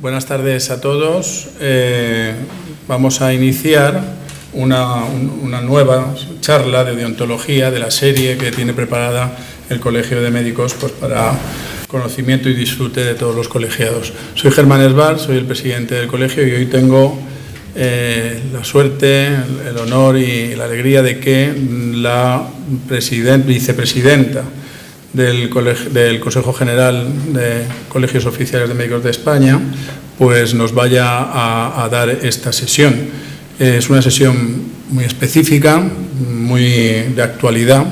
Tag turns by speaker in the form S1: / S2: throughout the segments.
S1: Buenas tardes a todos. Vamos a iniciar una nueva charla de deontología de la serie que tiene preparada el Colegio de Médicos para conocimiento y disfrute de todos los colegiados. Soy Germán Esbar, soy el presidente del colegio y hoy tengo la suerte, el honor y la alegría de que la vicepresidenta del Consejo General de Colegios Oficiales de Médicos de España pues nos vaya a dar esta sesión. Es una sesión muy específica, muy de actualidad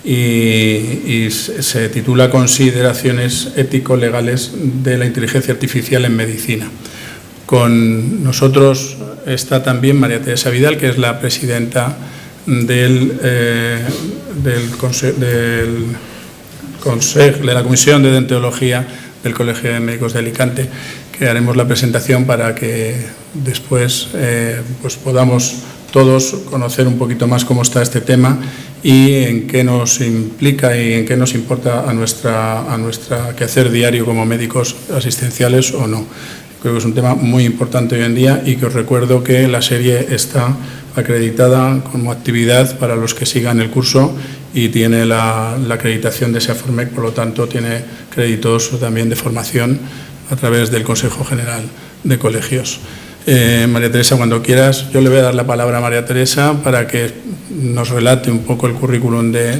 S1: y se titula Consideraciones ético-legales de la inteligencia artificial en medicina. Con nosotros está también María Teresa Vidal, que es la presidenta de la Comisión de Deontología del Colegio de Médicos de Alicante, que haremos la presentación para que después pues podamos todos conocer un poquito más cómo está este tema y en qué nos implica y en qué nos importa a nuestra quehacer diario como médicos asistenciales o no. Creo que es un tema muy importante hoy en día y que os recuerdo que la serie está acreditada como actividad para los que sigan el curso y tiene la acreditación de SEAFORMEC, por lo tanto tiene créditos también de formación a través del Consejo General de Colegios. María Teresa, cuando quieras, yo le voy a dar la palabra a María Teresa para que nos relate un poco el currículum de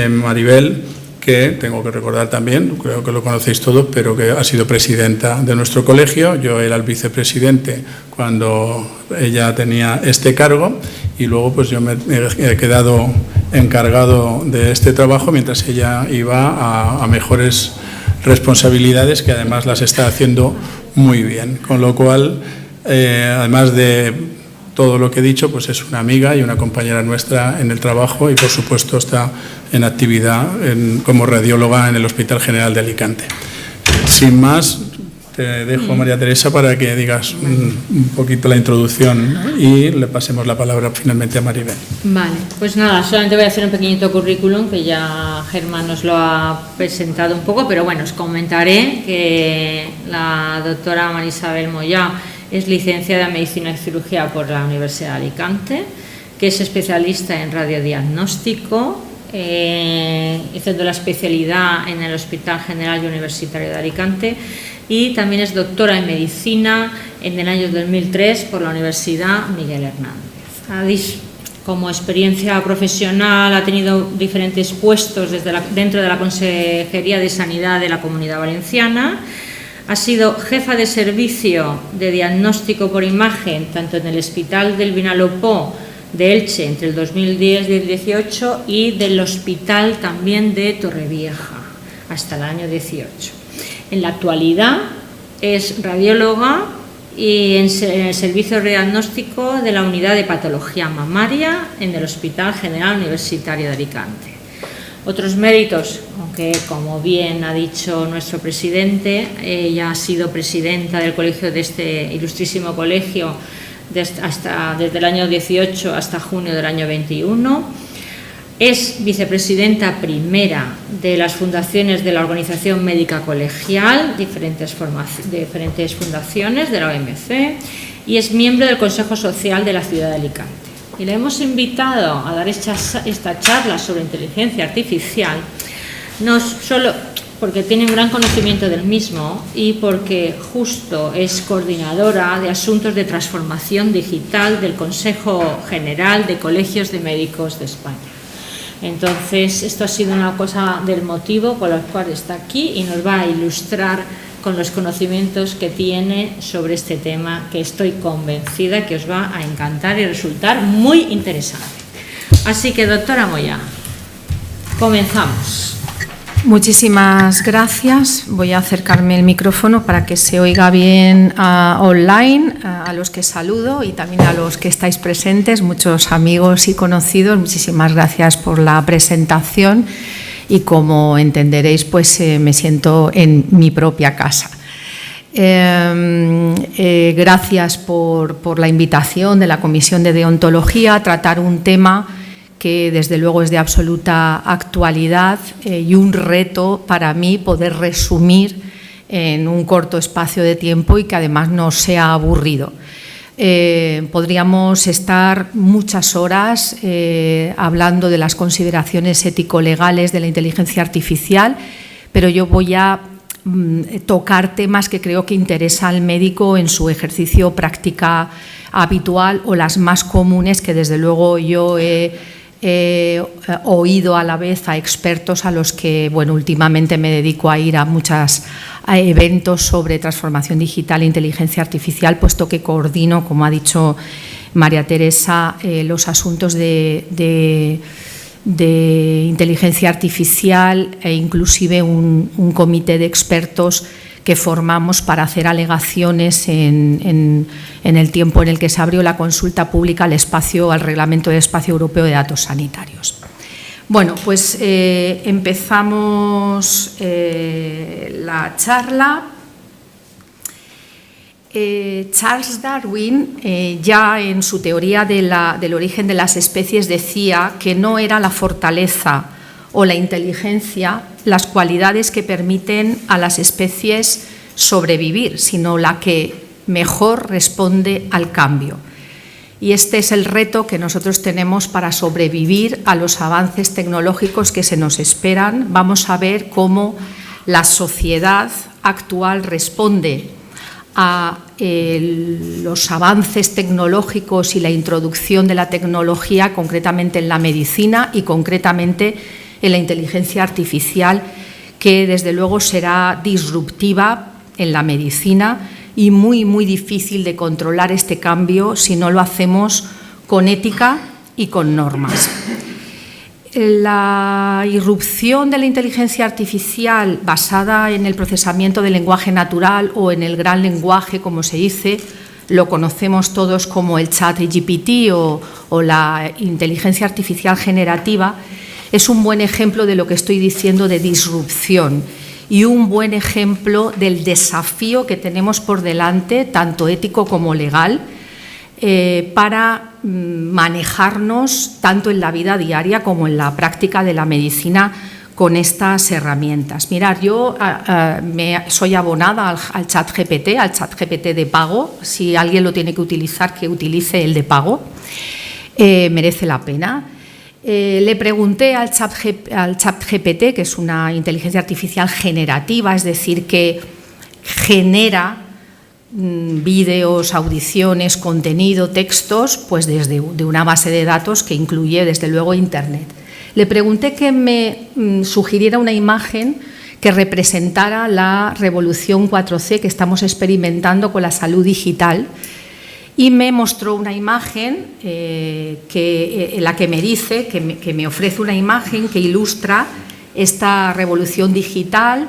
S1: Maribel, que tengo que recordar también, creo que lo conocéis todos, pero que ha sido presidenta de nuestro colegio. Yo era el vicepresidente cuando ella tenía este cargo y luego pues yo me he quedado encargado de este trabajo mientras ella iba a mejores responsabilidades, que además las está haciendo muy bien. Con lo cual, además de todo lo que he dicho, pues es una amiga y una compañera nuestra en el trabajo y por supuesto está en actividad como radióloga en el Hospital General de Alicante. Sin más, te dejo, María Teresa, para que digas un poquito la introducción y le pasemos la palabra finalmente a Maribel.
S2: Vale, pues nada, solamente voy a hacer un pequeñito currículum que ya Germán nos lo ha presentado un poco, pero bueno, os comentaré que la doctora María Isabel Moyá es licenciada en Medicina y Cirugía por la Universidad de Alicante, que es especialista en radiodiagnóstico, haciendo la especialidad en el Hospital General y Universitario de Alicante, y también es doctora en Medicina en el año 2003 por la Universidad Miguel Hernández. Como experiencia profesional ha tenido diferentes puestos dentro de la Consejería de Sanidad de la Comunidad Valenciana. Ha sido jefa de servicio de diagnóstico por imagen tanto en el Hospital del Vinalopó de Elche entre el 2010 y el 2018 y del Hospital también de Torrevieja hasta el año 18. En la actualidad es radióloga y en el servicio de diagnóstico de la unidad de patología mamaria en el Hospital General Universitario de Alicante. Otros méritos, aunque como bien ha dicho nuestro presidente, ella ha sido presidenta del colegio, de este ilustrísimo colegio desde el año 18 hasta junio del año 21. Es vicepresidenta primera de las fundaciones de la Organización Médica Colegial, diferentes fundaciones de la OMC, y es miembro del Consejo Social de la Ciudad de Alicante. Y le hemos invitado a dar esta charla sobre inteligencia artificial, no solo porque tiene un gran conocimiento del mismo y porque justo es coordinadora de asuntos de transformación digital del Consejo General de Colegios de Médicos de España. Entonces, esto ha sido una cosa del motivo por el cual está aquí y nos va a ilustrar con los conocimientos que tiene sobre este tema, que estoy convencida que os va a encantar y resultar muy interesante. Así que, doctora Moyá, comenzamos.
S3: Muchísimas gracias. Voy a acercarme el micrófono para que se oiga bien online, a los que saludo y también a los que estáis presentes, muchos amigos y conocidos. Muchísimas gracias por la presentación y, como entenderéis, pues me siento en mi propia casa. Gracias por la invitación de la Comisión de Deontología a tratar un tema que desde luego es de absoluta actualidad y un reto para mí poder resumir en un corto espacio de tiempo y que además no sea aburrido. Podríamos estar muchas horas hablando de las consideraciones ético-legales de la inteligencia artificial, pero yo voy a tocar temas que creo que interesa al médico en su ejercicio o práctica habitual, o las más comunes que desde luego yo he oído a la vez a expertos a los que últimamente me dedico a ir a muchos eventos sobre transformación digital e inteligencia artificial, puesto que coordino, como ha dicho María Teresa, los asuntos de inteligencia artificial e inclusive un comité de expertos que formamos para hacer alegaciones en el tiempo en el que se abrió la consulta pública al Reglamento del Espacio Europeo de Datos Sanitarios. Bueno, pues empezamos la charla. Charles Darwin, ya en su teoría del origen de las especies, decía que no era la fortaleza o la inteligencia las cualidades que permiten a las especies sobrevivir, sino la que mejor responde al cambio. Y este es el reto que nosotros tenemos para sobrevivir a los avances tecnológicos que se nos esperan. Vamos a ver cómo la sociedad actual responde a los avances tecnológicos y la introducción de la tecnología, concretamente en la medicina y concretamente en la inteligencia artificial, que desde luego será disruptiva en la medicina y muy, muy difícil de controlar este cambio si no lo hacemos con ética y con normas. La irrupción de la inteligencia artificial basada en el procesamiento del lenguaje natural o en el gran lenguaje, como se dice, lo conocemos todos como el ChatGPT o la inteligencia artificial generativa, es un buen ejemplo de lo que estoy diciendo de disrupción y un buen ejemplo del desafío que tenemos por delante, tanto ético como legal, para manejarnos tanto en la vida diaria como en la práctica de la medicina con estas herramientas. Mirad, yo soy abonada al ChatGPT de pago. Si alguien lo tiene que utilizar, que utilice el de pago. Merece la pena. Le pregunté al ChatGPT, que es una inteligencia artificial generativa, es decir, que genera vídeos, audiciones, contenido, textos, pues desde una base de datos que incluye desde luego Internet. Le pregunté que me sugiriera una imagen que representara la revolución 4C que estamos experimentando con la salud digital, y me mostró una imagen en la que me dice que me ofrece una imagen que ilustra esta revolución digital.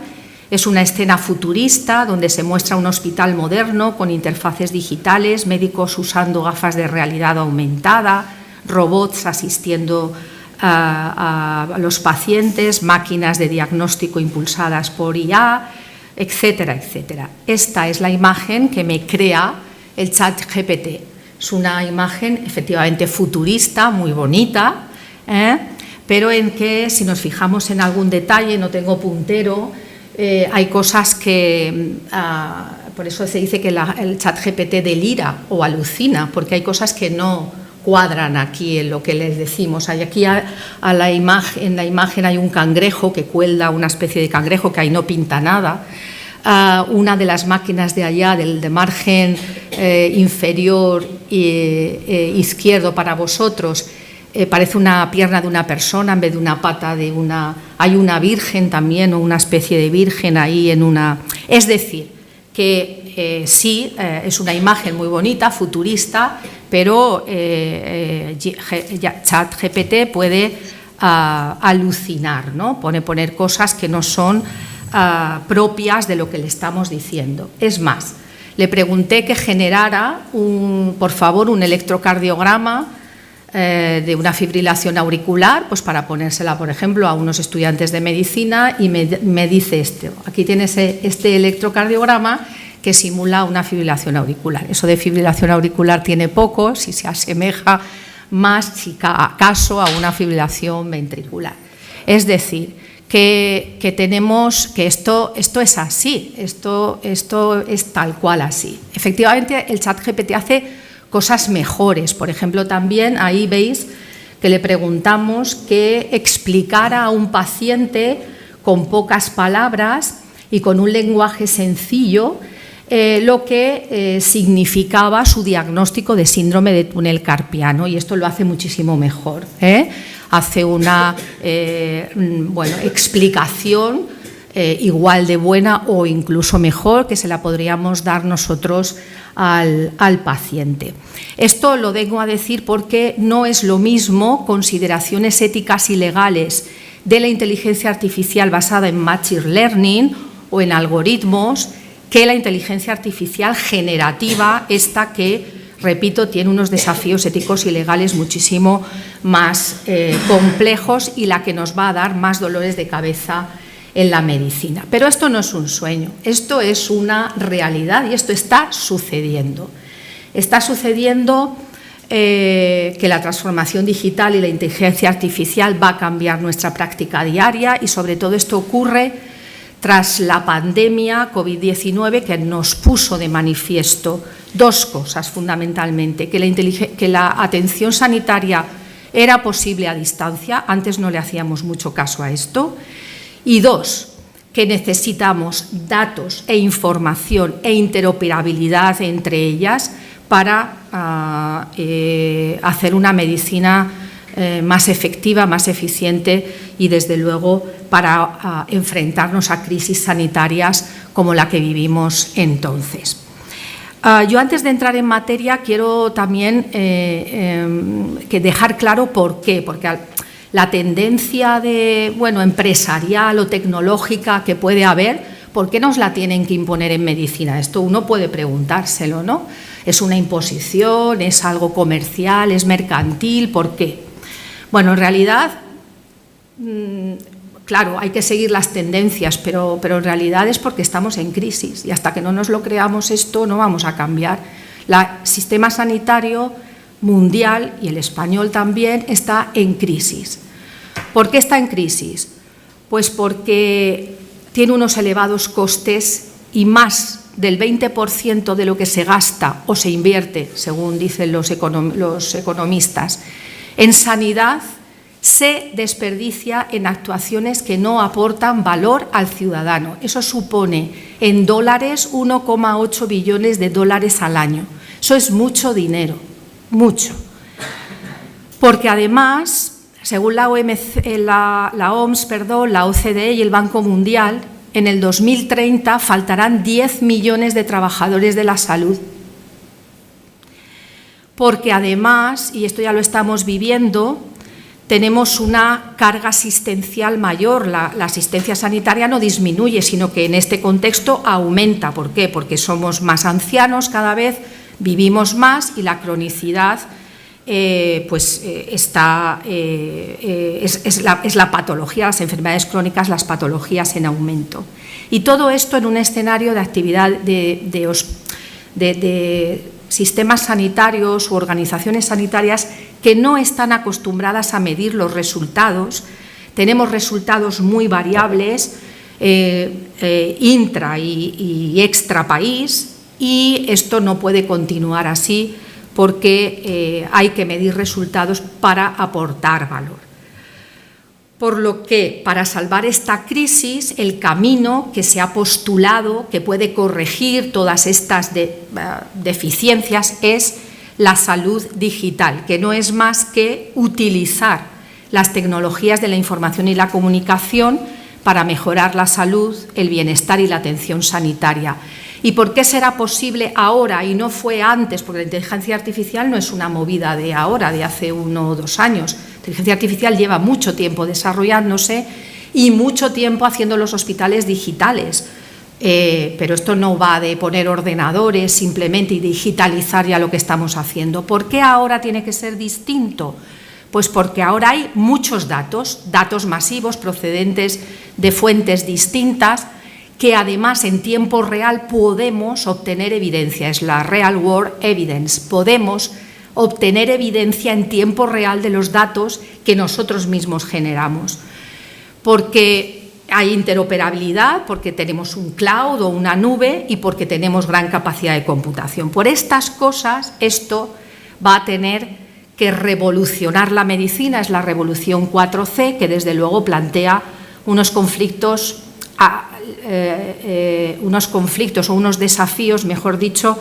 S3: Es una escena futurista donde se muestra un hospital moderno con interfaces digitales, médicos usando gafas de realidad aumentada, robots asistiendo a los pacientes, máquinas de diagnóstico impulsadas por IA, etcétera, etcétera. Esta es la imagen que me crea el ChatGPT. Es una imagen efectivamente futurista, muy bonita, pero en que, si nos fijamos en algún detalle, no tengo puntero, hay cosas que, por eso se dice que el ChatGPT delira o alucina, porque hay cosas que no cuadran aquí en lo que les decimos. Aquí en la imagen hay un cangrejo que cuelga, una especie de cangrejo que ahí no pinta nada. Una de las máquinas de allá, de margen inferior izquierdo para vosotros, parece una pierna de una persona en vez de una pata de una... Hay una virgen también, o una especie de virgen ahí en una... Es decir, que sí, es una imagen muy bonita, futurista, pero ChatGPT puede alucinar, ¿no? Poner cosas que no son propias de lo que le estamos diciendo. Es más, le pregunté que generara, por favor, un electrocardiograma de una fibrilación auricular, pues para ponérsela, por ejemplo, a unos estudiantes de medicina, y me dice esto. Aquí tienes este electrocardiograma que simula una fibrilación auricular. Eso de fibrilación auricular tiene poco, si se asemeja más, si acaso, a una fibrilación ventricular. Es decir, que tenemos que esto es así, esto es tal cual así. Efectivamente, el ChatGPT hace cosas mejores. Por ejemplo, también ahí veis que le preguntamos que explicara a un paciente con pocas palabras y con un lenguaje sencillo lo que significaba su diagnóstico de síndrome de túnel carpiano, y esto lo hace muchísimo mejor. Hace una explicación igual de buena o incluso mejor que se la podríamos dar nosotros al paciente. Esto lo vengo a decir porque no es lo mismo consideraciones éticas y legales de la inteligencia artificial basada en machine learning o en algoritmos que la inteligencia artificial generativa, esta que, repito, tiene unos desafíos éticos y legales muchísimo más complejos y la que nos va a dar más dolores de cabeza en la medicina. Pero esto no es un sueño, esto es una realidad y esto está sucediendo. Está sucediendo que la transformación digital y la inteligencia artificial va a cambiar nuestra práctica diaria y sobre todo esto ocurre tras la pandemia COVID-19 que nos puso de manifiesto dos cosas fundamentalmente, que la atención sanitaria era posible a distancia, antes no le hacíamos mucho caso a esto, y dos, que necesitamos datos e información e interoperabilidad entre ellas para hacer una medicina más efectiva, más eficiente y, desde luego, para enfrentarnos a crisis sanitarias como la que vivimos entonces. Yo, antes de entrar en materia, quiero también dejar claro por qué, porque la tendencia empresarial o tecnológica que puede haber, ¿por qué nos la tienen que imponer en medicina? Esto uno puede preguntárselo, ¿no? ¿Es una imposición? ¿Es algo comercial? ¿Es mercantil? ¿Por qué? Bueno, en realidad, claro, hay que seguir las tendencias, pero en realidad es porque estamos en crisis y hasta que no nos lo creamos esto no vamos a cambiar. El sistema sanitario mundial y el español también está en crisis. ¿Por qué está en crisis? Pues porque tiene unos elevados costes y más del 20% de lo que se gasta o se invierte, según dicen los economistas, en sanidad se desperdicia en actuaciones que no aportan valor al ciudadano. Eso supone en dólares 1,8 billones de dólares al año. Eso es mucho dinero, mucho. Porque además, según la OMS, la OCDE y el Banco Mundial, en el 2030 faltarán 10 millones de trabajadores de la salud. Porque además, y esto ya lo estamos viviendo, tenemos una carga asistencial mayor. La asistencia sanitaria no disminuye, sino que en este contexto aumenta. ¿Por qué? Porque somos más ancianos cada vez, vivimos más y la cronicidad es la patología, las enfermedades crónicas, las patologías en aumento. Y todo esto en un escenario de actividad de sistemas sanitarios u organizaciones sanitarias que no están acostumbradas a medir los resultados. Tenemos resultados muy variables intra y extra país, y esto no puede continuar así porque hay que medir resultados para aportar valor. Por lo que, para salvar esta crisis, el camino que se ha postulado, que puede corregir todas estas deficiencias, es la salud digital, que no es más que utilizar las tecnologías de la información y la comunicación para mejorar la salud, el bienestar y la atención sanitaria. ¿Y por qué será posible ahora y no fue antes? Porque la inteligencia artificial no es una movida de ahora, de hace 1 o 2 años. La inteligencia artificial lleva mucho tiempo desarrollándose y mucho tiempo haciendo los hospitales digitales. Pero esto no va de poner ordenadores simplemente y digitalizar ya lo que estamos haciendo. ¿Por qué ahora tiene que ser distinto? Pues porque ahora hay muchos datos masivos procedentes de fuentes distintas, que además en tiempo real podemos obtener evidencia, es la real world evidence, podemos obtener evidencia en tiempo real de los datos que nosotros mismos generamos. porque hay interoperabilidad, porque tenemos un cloud o una nube y porque tenemos gran capacidad de computación. Por estas cosas, esto va a tener que revolucionar la medicina, es la revolución 4C, que desde luego plantea unos conflictos o unos desafíos, mejor dicho,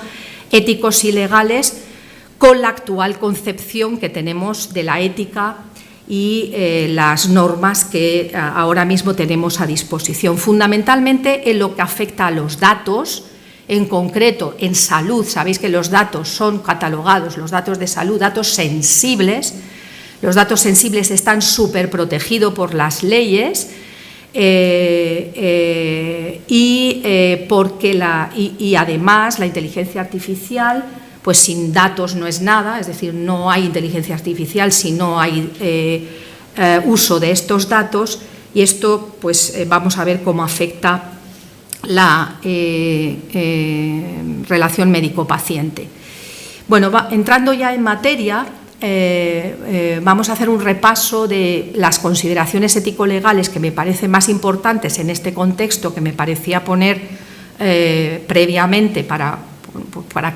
S3: éticos y legales con la actual concepción que tenemos de la ética y las normas que ahora mismo tenemos a disposición. Fundamentalmente en lo que afecta a los datos, en concreto en salud, sabéis que los datos son catalogados, los datos de salud, datos sensibles, los datos sensibles están súper protegidos por las leyes y además la inteligencia artificial, pues sin datos no es nada, es decir, no hay inteligencia artificial si no hay uso de estos datos, y esto pues vamos a ver cómo afecta la relación médico-paciente. Bueno, entrando ya en materia, vamos a hacer un repaso de las consideraciones ético-legales que me parecen más importantes en este contexto, que me parecía poner previamente para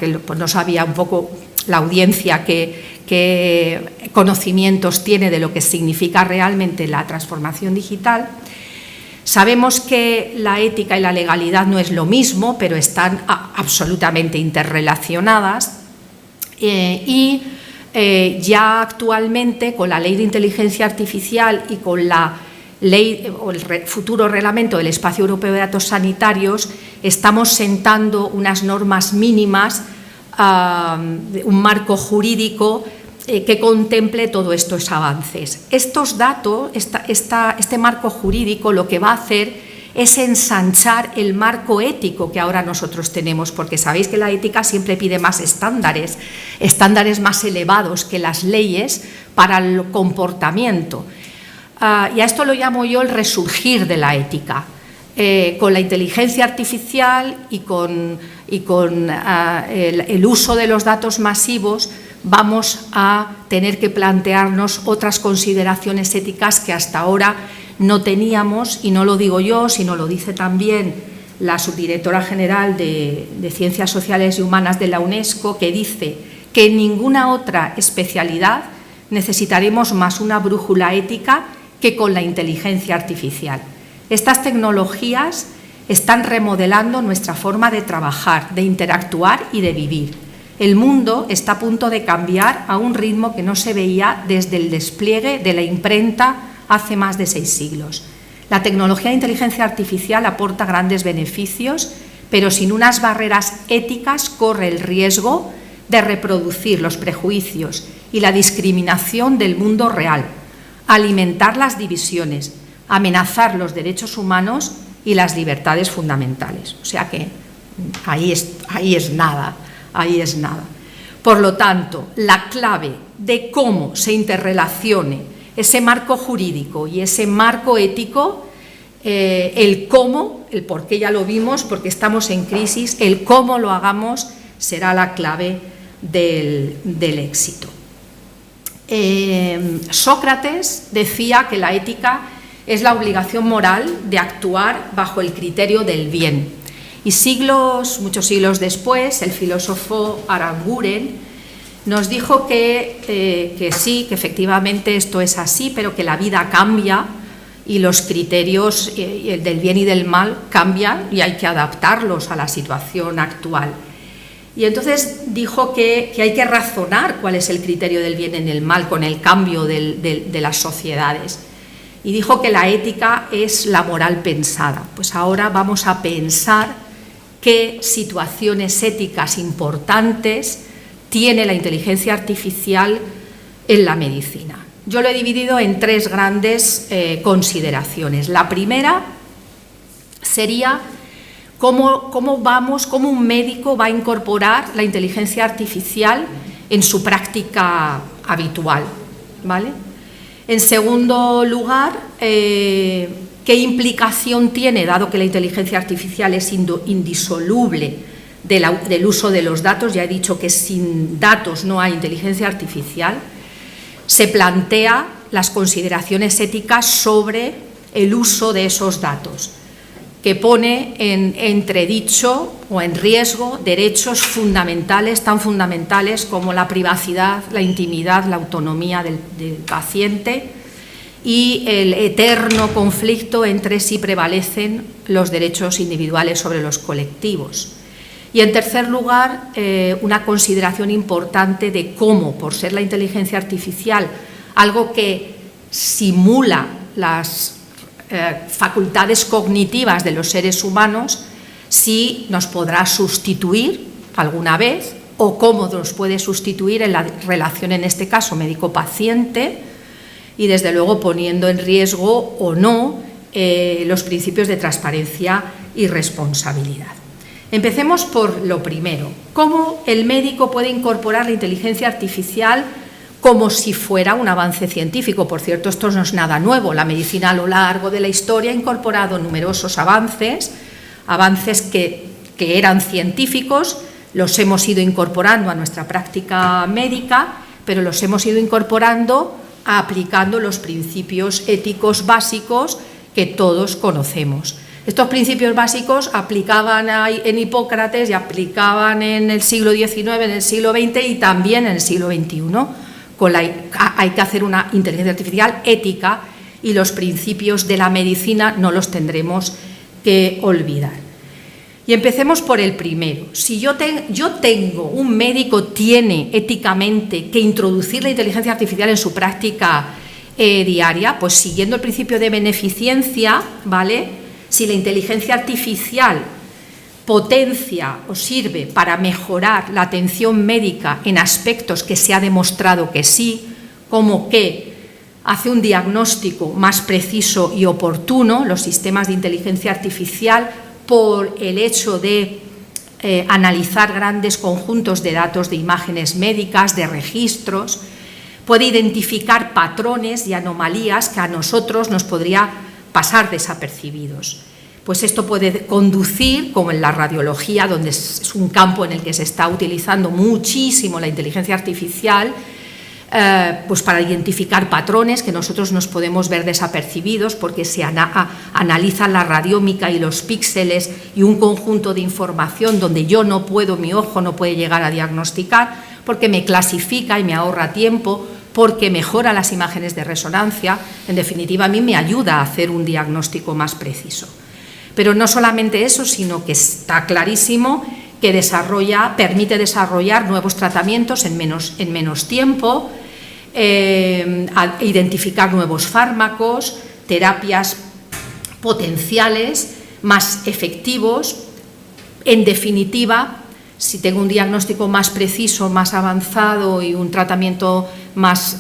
S3: que pues, no sabía un poco la audiencia qué conocimientos tiene de lo que significa realmente la transformación digital. Sabemos que la ética y la legalidad no es lo mismo, pero están absolutamente interrelacionadas ya actualmente con la Ley de Inteligencia Artificial y con la ley o el futuro reglamento del Espacio Europeo de Datos Sanitarios estamos sentando unas normas mínimas, un marco jurídico que contemple todos estos avances. Estos datos, este marco jurídico lo que va a hacer es ensanchar el marco ético que ahora nosotros tenemos, porque sabéis que la ética siempre pide más estándares más elevados que las leyes para el comportamiento. Y a esto lo llamo yo el resurgir de la ética. Con la inteligencia artificial y con el uso de los datos masivos vamos a tener que plantearnos otras consideraciones éticas que hasta ahora no teníamos, y no lo digo yo, sino lo dice también la subdirectora general de Ciencias Sociales y Humanas de la UNESCO, que dice que en ninguna otra especialidad necesitaremos más una brújula ética que con la inteligencia artificial. Estas tecnologías están remodelando nuestra forma de trabajar, de interactuar y de vivir. El mundo está a punto de cambiar a un ritmo que no se veía desde el despliegue de la imprenta hace más de 6 siglos. La tecnología de inteligencia artificial aporta grandes beneficios, pero sin unas barreras éticas corre el riesgo de reproducir los prejuicios y la discriminación del mundo real, alimentar las divisiones, amenazar los derechos humanos y las libertades fundamentales. O sea que ahí es nada. Por lo tanto, la clave de cómo se interrelacione ese marco jurídico y ese marco ético, el cómo, el por qué ya lo vimos, porque estamos en crisis, el cómo lo hagamos será la clave del éxito. Sócrates decía que la ética es la obligación moral de actuar bajo el criterio del bien. Y muchos siglos después, el filósofo Aranguren nos dijo que sí, que efectivamente esto es así, pero que la vida cambia y los criterios del bien y del mal cambian y hay que adaptarlos a la situación actual. Y entonces dijo que hay que razonar cuál es el criterio del bien y del mal con el cambio de las sociedades. Y dijo que la ética es la moral pensada. Pues ahora vamos a pensar qué situaciones éticas importantes tiene la inteligencia artificial en la medicina. Yo lo he dividido en 3 grandes consideraciones. La primera sería cómo un médico va a incorporar la inteligencia artificial en su práctica habitual, ¿vale? En segundo lugar, qué implicación tiene, dado que la inteligencia artificial es indisoluble del uso de los datos. Ya he dicho que sin datos no hay inteligencia artificial. Se plantea las consideraciones éticas sobre el uso de esos datos, que pone en entredicho o en riesgo derechos fundamentales, tan fundamentales como la privacidad, la intimidad, la autonomía del paciente y el eterno conflicto entre si prevalecen los derechos individuales sobre los colectivos. Y, en tercer lugar, una consideración importante de cómo, por ser la inteligencia artificial algo que simula las facultades cognitivas de los seres humanos, si nos podrá sustituir alguna vez o cómo nos puede sustituir en la relación, en este caso, médico-paciente, y desde luego poniendo en riesgo o no los principios de transparencia y responsabilidad. Empecemos por lo primero, cómo el médico puede incorporar la inteligencia artificial como si fuera un avance científico. Por cierto, esto no es nada nuevo. La medicina a lo largo de la historia ha incorporado numerosos avances que eran científicos, los hemos ido incorporando a nuestra práctica médica, pero los hemos ido incorporando aplicando los principios éticos básicos que todos conocemos. Estos principios básicos aplicaban en Hipócrates y aplicaban en el siglo XIX, en el siglo XX y también en el siglo XXI. Hay que hacer una inteligencia artificial ética y los principios de la medicina no los tendremos que olvidar. Y empecemos por el primero. Si un médico tiene éticamente que introducir la inteligencia artificial en su práctica diaria, pues siguiendo el principio de beneficencia, ¿vale? Si la inteligencia artificial potencia o sirve para mejorar la atención médica en aspectos que se ha demostrado que sí, como que hace un diagnóstico más preciso y oportuno, los sistemas de inteligencia artificial, por el hecho de analizar grandes conjuntos de datos de imágenes médicas, de registros, puede identificar patrones y anomalías que a nosotros nos podría pasar desapercibidos. Pues esto puede conducir, como en la radiología, donde es un campo en el que se está utilizando muchísimo la inteligencia artificial, pues para identificar patrones que nosotros nos podemos ver desapercibidos porque se analiza la radiómica y los píxeles y un conjunto de información donde mi ojo no puede llegar a diagnosticar, porque me clasifica y me ahorra tiempo, porque mejora las imágenes de resonancia. En definitiva, a mí me ayuda a hacer un diagnóstico más preciso. Pero no solamente eso, sino que está clarísimo que permite desarrollar nuevos tratamientos en menos tiempo, identificar nuevos fármacos, terapias potenciales más efectivos. En definitiva, si tengo un diagnóstico más preciso, más avanzado y un tratamiento más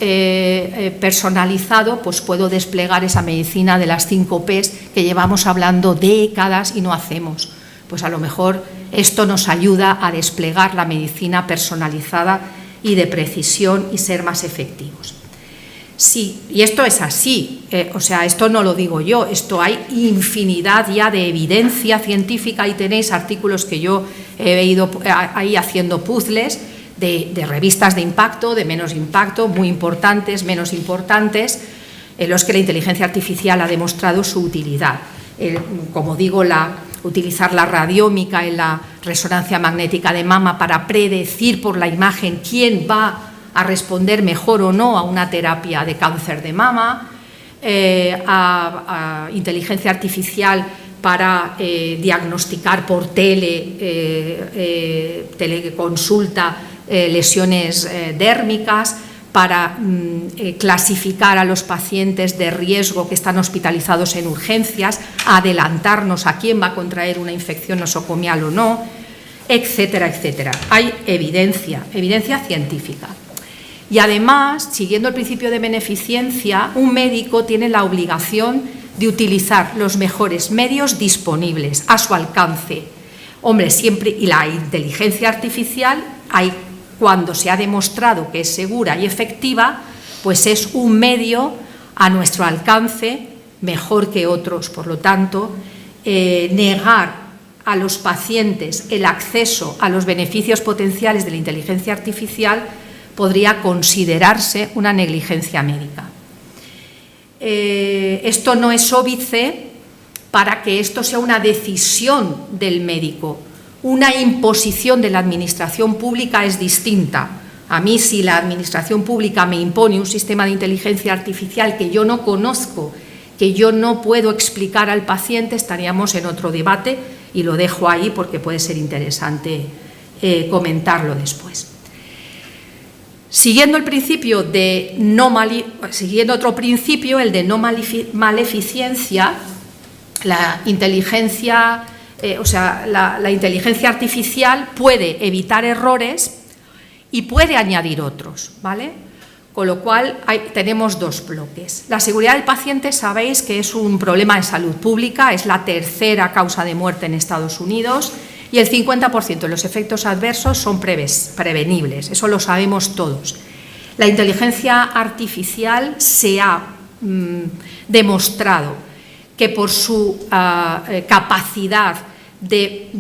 S3: personalizado, pues puedo desplegar esa medicina de las 5 Ps que llevamos hablando décadas y no hacemos. Pues a lo mejor esto nos ayuda a desplegar la medicina personalizada y de precisión y ser más efectivos. Sí, y esto es así, esto no lo digo yo, esto hay infinidad ya de evidencia científica. Ahí tenéis artículos que yo he ido ahí haciendo puzzles de revistas de impacto, de menos impacto, muy importantes, menos importantes, en los que la inteligencia artificial ha demostrado su utilidad. Como digo, utilizar la radiómica en la resonancia magnética de mama para predecir por la imagen quién va a responder mejor o no a una terapia de cáncer de mama, a inteligencia artificial para diagnosticar por teleconsulta lesiones dérmicas, para clasificar a los pacientes de riesgo que están hospitalizados en urgencias, adelantarnos a quién va a contraer una infección nosocomial o no, etcétera, etcétera. Hay evidencia científica. Y además, siguiendo el principio de beneficencia, un médico tiene la obligación de utilizar los mejores medios disponibles a su alcance. Hombre, siempre, y la inteligencia artificial, cuando se ha demostrado que es segura y efectiva, pues es un medio a nuestro alcance mejor que otros. Por lo tanto, negar a los pacientes el acceso a los beneficios potenciales de la inteligencia artificial podría considerarse una negligencia médica. esto no es óbice para que esto sea una decisión del médico. Una imposición de la administración pública es distinta. A mí, si la administración pública me impone un sistema de inteligencia artificial que yo no conozco, que yo no puedo explicar al paciente, estaríamos en otro debate, y lo dejo ahí porque puede ser interesante comentarlo después. Siguiendo el principio de siguiendo otro principio, el de no maleficencia, la inteligencia, la inteligencia artificial puede evitar errores y puede añadir otros, ¿vale? Con lo cual tenemos dos bloques. La seguridad del paciente, sabéis que es un problema de salud pública, es la tercera causa de muerte en Estados Unidos y el 50% de los efectos adversos son prevenibles, eso lo sabemos todos. La inteligencia artificial se ha demostrado que por su capacidad de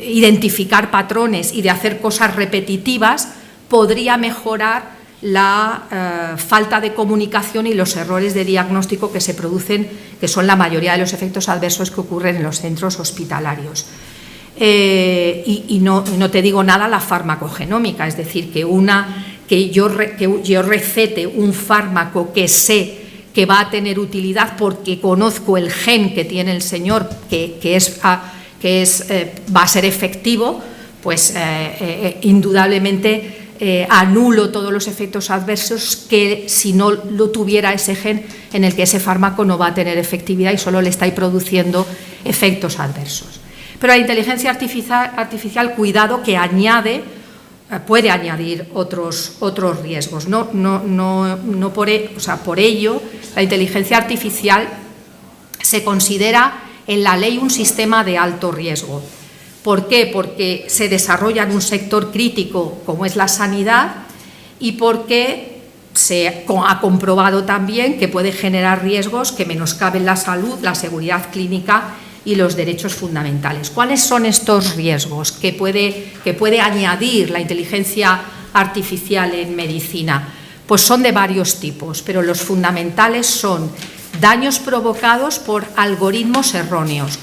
S3: identificar patrones y de hacer cosas repetitivas, podría mejorar la falta de comunicación y los errores de diagnóstico que se producen, que son la mayoría de los efectos adversos que ocurren en los centros hospitalarios. Y no te digo nada la farmacogenómica, es decir, que yo recete un fármaco que sé que va a tener utilidad porque conozco el gen que tiene el señor, que va a ser efectivo, pues indudablemente anulo todos los efectos adversos que si no lo tuviera ese gen en el que ese fármaco no va a tener efectividad y solo le está produciendo efectos adversos. Pero la inteligencia artificial, cuidado, que puede añadir otros riesgos. Por ello, la inteligencia artificial se considera en la ley un sistema de alto riesgo. ¿Por qué? Porque se desarrolla en un sector crítico como es la sanidad y porque se ha comprobado también que puede generar riesgos que menoscaben la salud, la seguridad clínica y los derechos fundamentales. ¿Cuáles son estos riesgos que puede añadir la inteligencia artificial en medicina? Pues son de varios tipos, pero los fundamentales son daños provocados por algoritmos erróneos.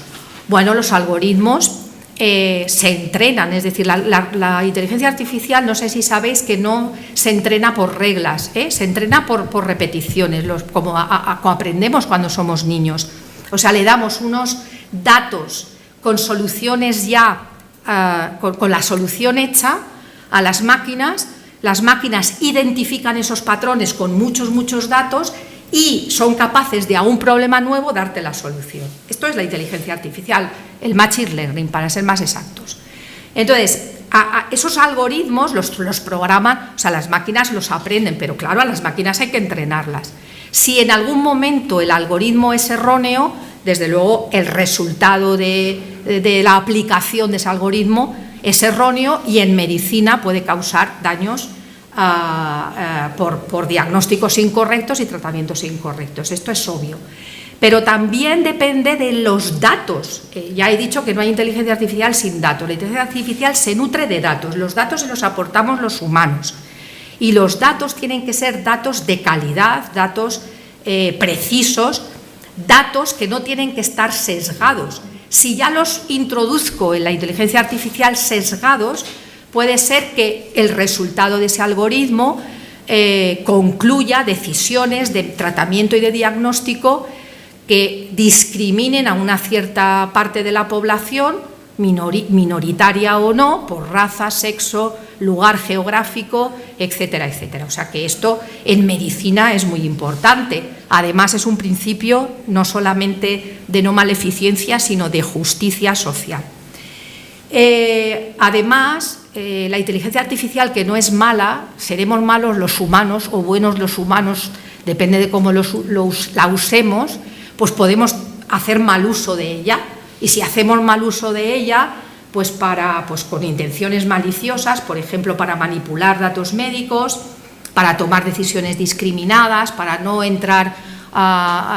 S3: Bueno, los algoritmos se entrenan, es decir, la inteligencia artificial, no sé si sabéis que no se entrena por reglas, se entrena por repeticiones, como aprendemos cuando somos niños. O sea, le damos unos datos con soluciones ya, con la solución hecha a las máquinas identifican esos patrones con muchos datos y son capaces de a un problema nuevo darte la solución. Esto es la inteligencia artificial, el machine learning, para ser más exactos. Entonces, esos algoritmos los programan, o sea, las máquinas los aprenden, pero claro, a las máquinas hay que entrenarlas. Si en algún momento el algoritmo es erróneo, desde luego el resultado de la aplicación de ese algoritmo es erróneo y en medicina puede causar daños por diagnósticos incorrectos y tratamientos incorrectos. Esto es obvio. Pero también depende de los datos. Ya he dicho que no hay inteligencia artificial sin datos. La inteligencia artificial se nutre de datos. Los datos se los aportamos los humanos. Y los datos tienen que ser datos de calidad, datos precisos, datos que no tienen que estar sesgados. Si ya los introduzco en la inteligencia artificial sesgados, puede ser que el resultado de ese algoritmo concluya decisiones de tratamiento y de diagnóstico que discriminen a una cierta parte de la población, minoritaria o no, por raza, sexo, lugar geográfico, etcétera, etcétera. O sea que esto en medicina es muy importante. Además es un principio no solamente de no maleficencia, sino de justicia social. Además, la inteligencia artificial, que no es mala, seremos malos los humanos o buenos los humanos, depende de cómo la usemos, pues podemos hacer mal uso de ella. Y si hacemos mal uso de ella, pues con intenciones maliciosas, por ejemplo, para manipular datos médicos, para tomar decisiones discriminadas, para no entrar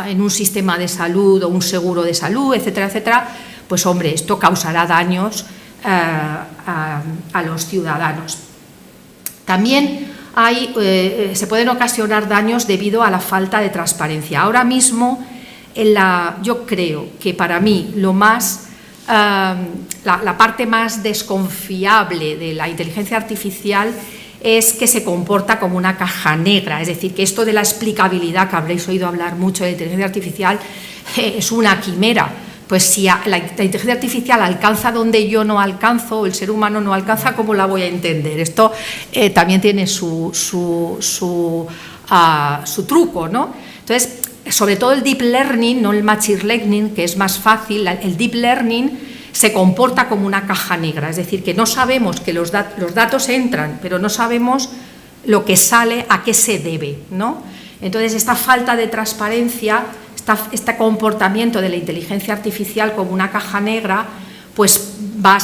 S3: en un sistema de salud o un seguro de salud, etcétera, etcétera, pues hombre, esto causará daños a los ciudadanos. También se pueden ocasionar daños debido a la falta de transparencia. Ahora mismo, yo creo que para mí la parte más desconfiable de la inteligencia artificial es que se comporta como una caja negra, es decir, que esto de la explicabilidad, que habréis oído hablar mucho de inteligencia artificial, es una quimera. Pues si la inteligencia artificial alcanza donde yo no alcanzo, o el ser humano no alcanza, ¿cómo la voy a entender? Esto también tiene su truco, ¿no? Entonces, sobre todo el deep learning, no el machine learning, que es más fácil, el deep learning se comporta como una caja negra, es decir, que no sabemos que los datos entran, pero no sabemos lo que sale, a qué se debe, ¿no? Entonces, esta falta de transparencia, este comportamiento de la inteligencia artificial como una caja negra, pues va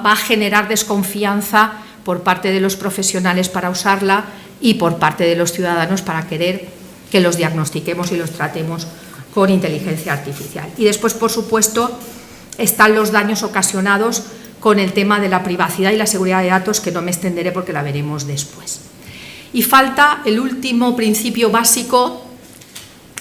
S3: a generar desconfianza por parte de los profesionales para usarla y por parte de los ciudadanos para querer que los diagnostiquemos y los tratemos con inteligencia artificial. Y después, por supuesto, están los daños ocasionados con el tema de la privacidad y la seguridad de datos, que no me extenderé porque la veremos después. Y falta el último principio básico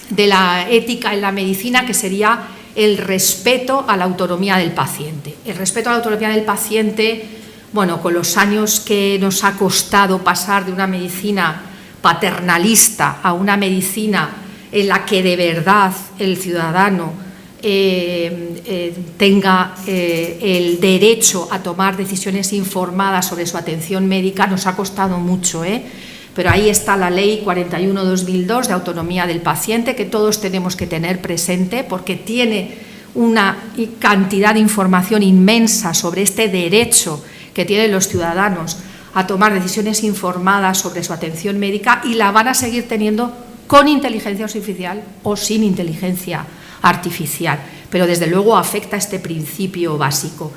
S3: de la ética en la medicina, que sería el respeto a la autonomía del paciente. El respeto a la autonomía del paciente, bueno, con los años que nos ha costado pasar de una medicina paternalista a una medicina en la que de verdad el ciudadano tenga el derecho a tomar decisiones informadas sobre su atención médica, nos ha costado mucho, pero ahí está la Ley 41/2002 de autonomía del paciente, que todos tenemos que tener presente, porque tiene una cantidad de información inmensa sobre este derecho que tienen los ciudadanos a tomar decisiones informadas sobre su atención médica, y la van a seguir teniendo con inteligencia artificial o sin inteligencia artificial, pero desde luego afecta este principio básico,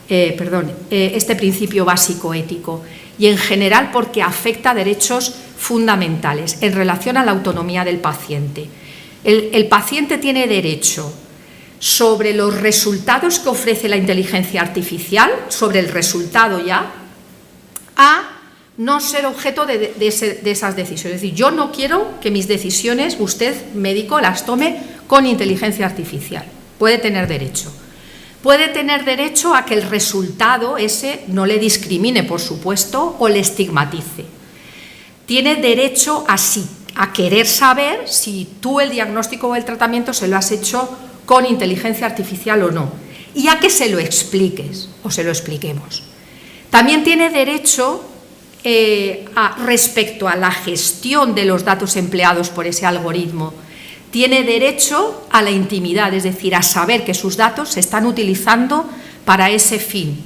S3: este principio básico ético, y en general porque afecta a derechos fundamentales en relación a la autonomía del paciente. El paciente tiene derecho sobre los resultados que ofrece la inteligencia artificial, sobre el resultado ya, a no ser objeto de esas decisiones. Es decir, yo no quiero que mis decisiones, usted, médico, las tome con inteligencia artificial. Puede tener derecho. Puede tener derecho a que el resultado ese no le discrimine, por supuesto, o le estigmatice. Tiene derecho a querer saber si tú el diagnóstico o el tratamiento se lo has hecho con inteligencia artificial o no, y a que se lo expliques o se lo expliquemos. También tiene derecho respecto a la gestión de los datos empleados por ese algoritmo. Tiene derecho a la intimidad, es decir, a saber que sus datos se están utilizando para ese fin,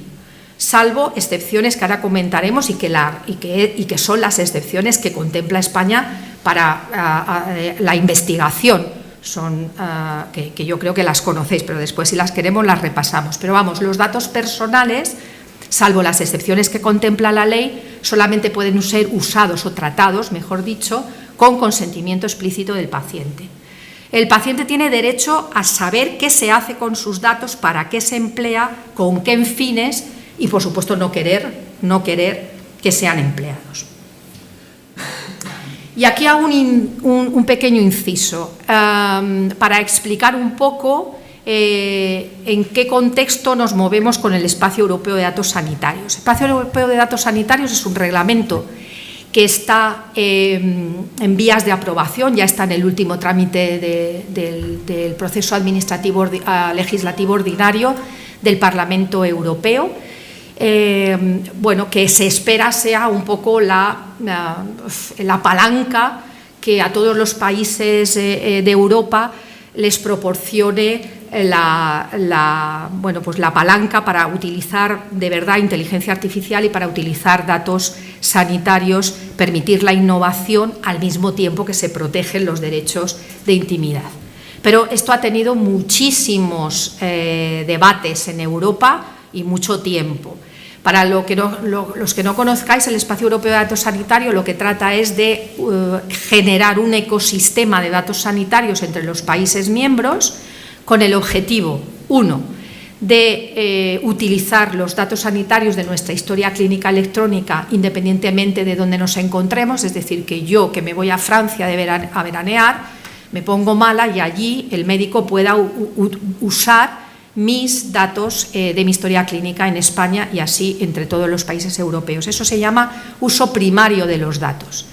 S3: salvo excepciones que ahora comentaremos y que son las excepciones que contempla España para la investigación, que yo creo que las conocéis, pero después, si las queremos, las repasamos. Pero vamos, los datos personales, salvo las excepciones que contempla la ley, solamente pueden ser usados o tratados, mejor dicho, con consentimiento explícito del paciente. El paciente tiene derecho a saber qué se hace con sus datos, para qué se emplea, con qué fines, y por supuesto no querer que sean empleados. Y aquí hago un pequeño inciso para explicar un poco en qué contexto nos movemos con el Espacio Europeo de Datos Sanitarios. El Espacio Europeo de Datos Sanitarios es un reglamento que está en vías de aprobación, ya está en el último trámite del proceso administrativo legislativo ordinario del Parlamento Europeo. Que se espera sea un poco la palanca que a todos los países de Europa les proporcione la palanca para utilizar de verdad inteligencia artificial y para utilizar datos sanitarios, permitir la innovación al mismo tiempo que se protegen los derechos de intimidad. Pero esto ha tenido muchísimos debates en Europa y mucho tiempo. Para los que no conozcáis, el Espacio Europeo de Datos Sanitarios lo que trata es de generar un ecosistema de datos sanitarios entre los países miembros con el objetivo, 1, de utilizar los datos sanitarios de nuestra historia clínica electrónica independientemente de donde nos encontremos, es decir, que yo que me voy a Francia a veranear, me pongo mala y allí el médico pueda usar mis datos de mi historia clínica en España y así entre todos los países europeos. Eso se llama uso primario de los datos.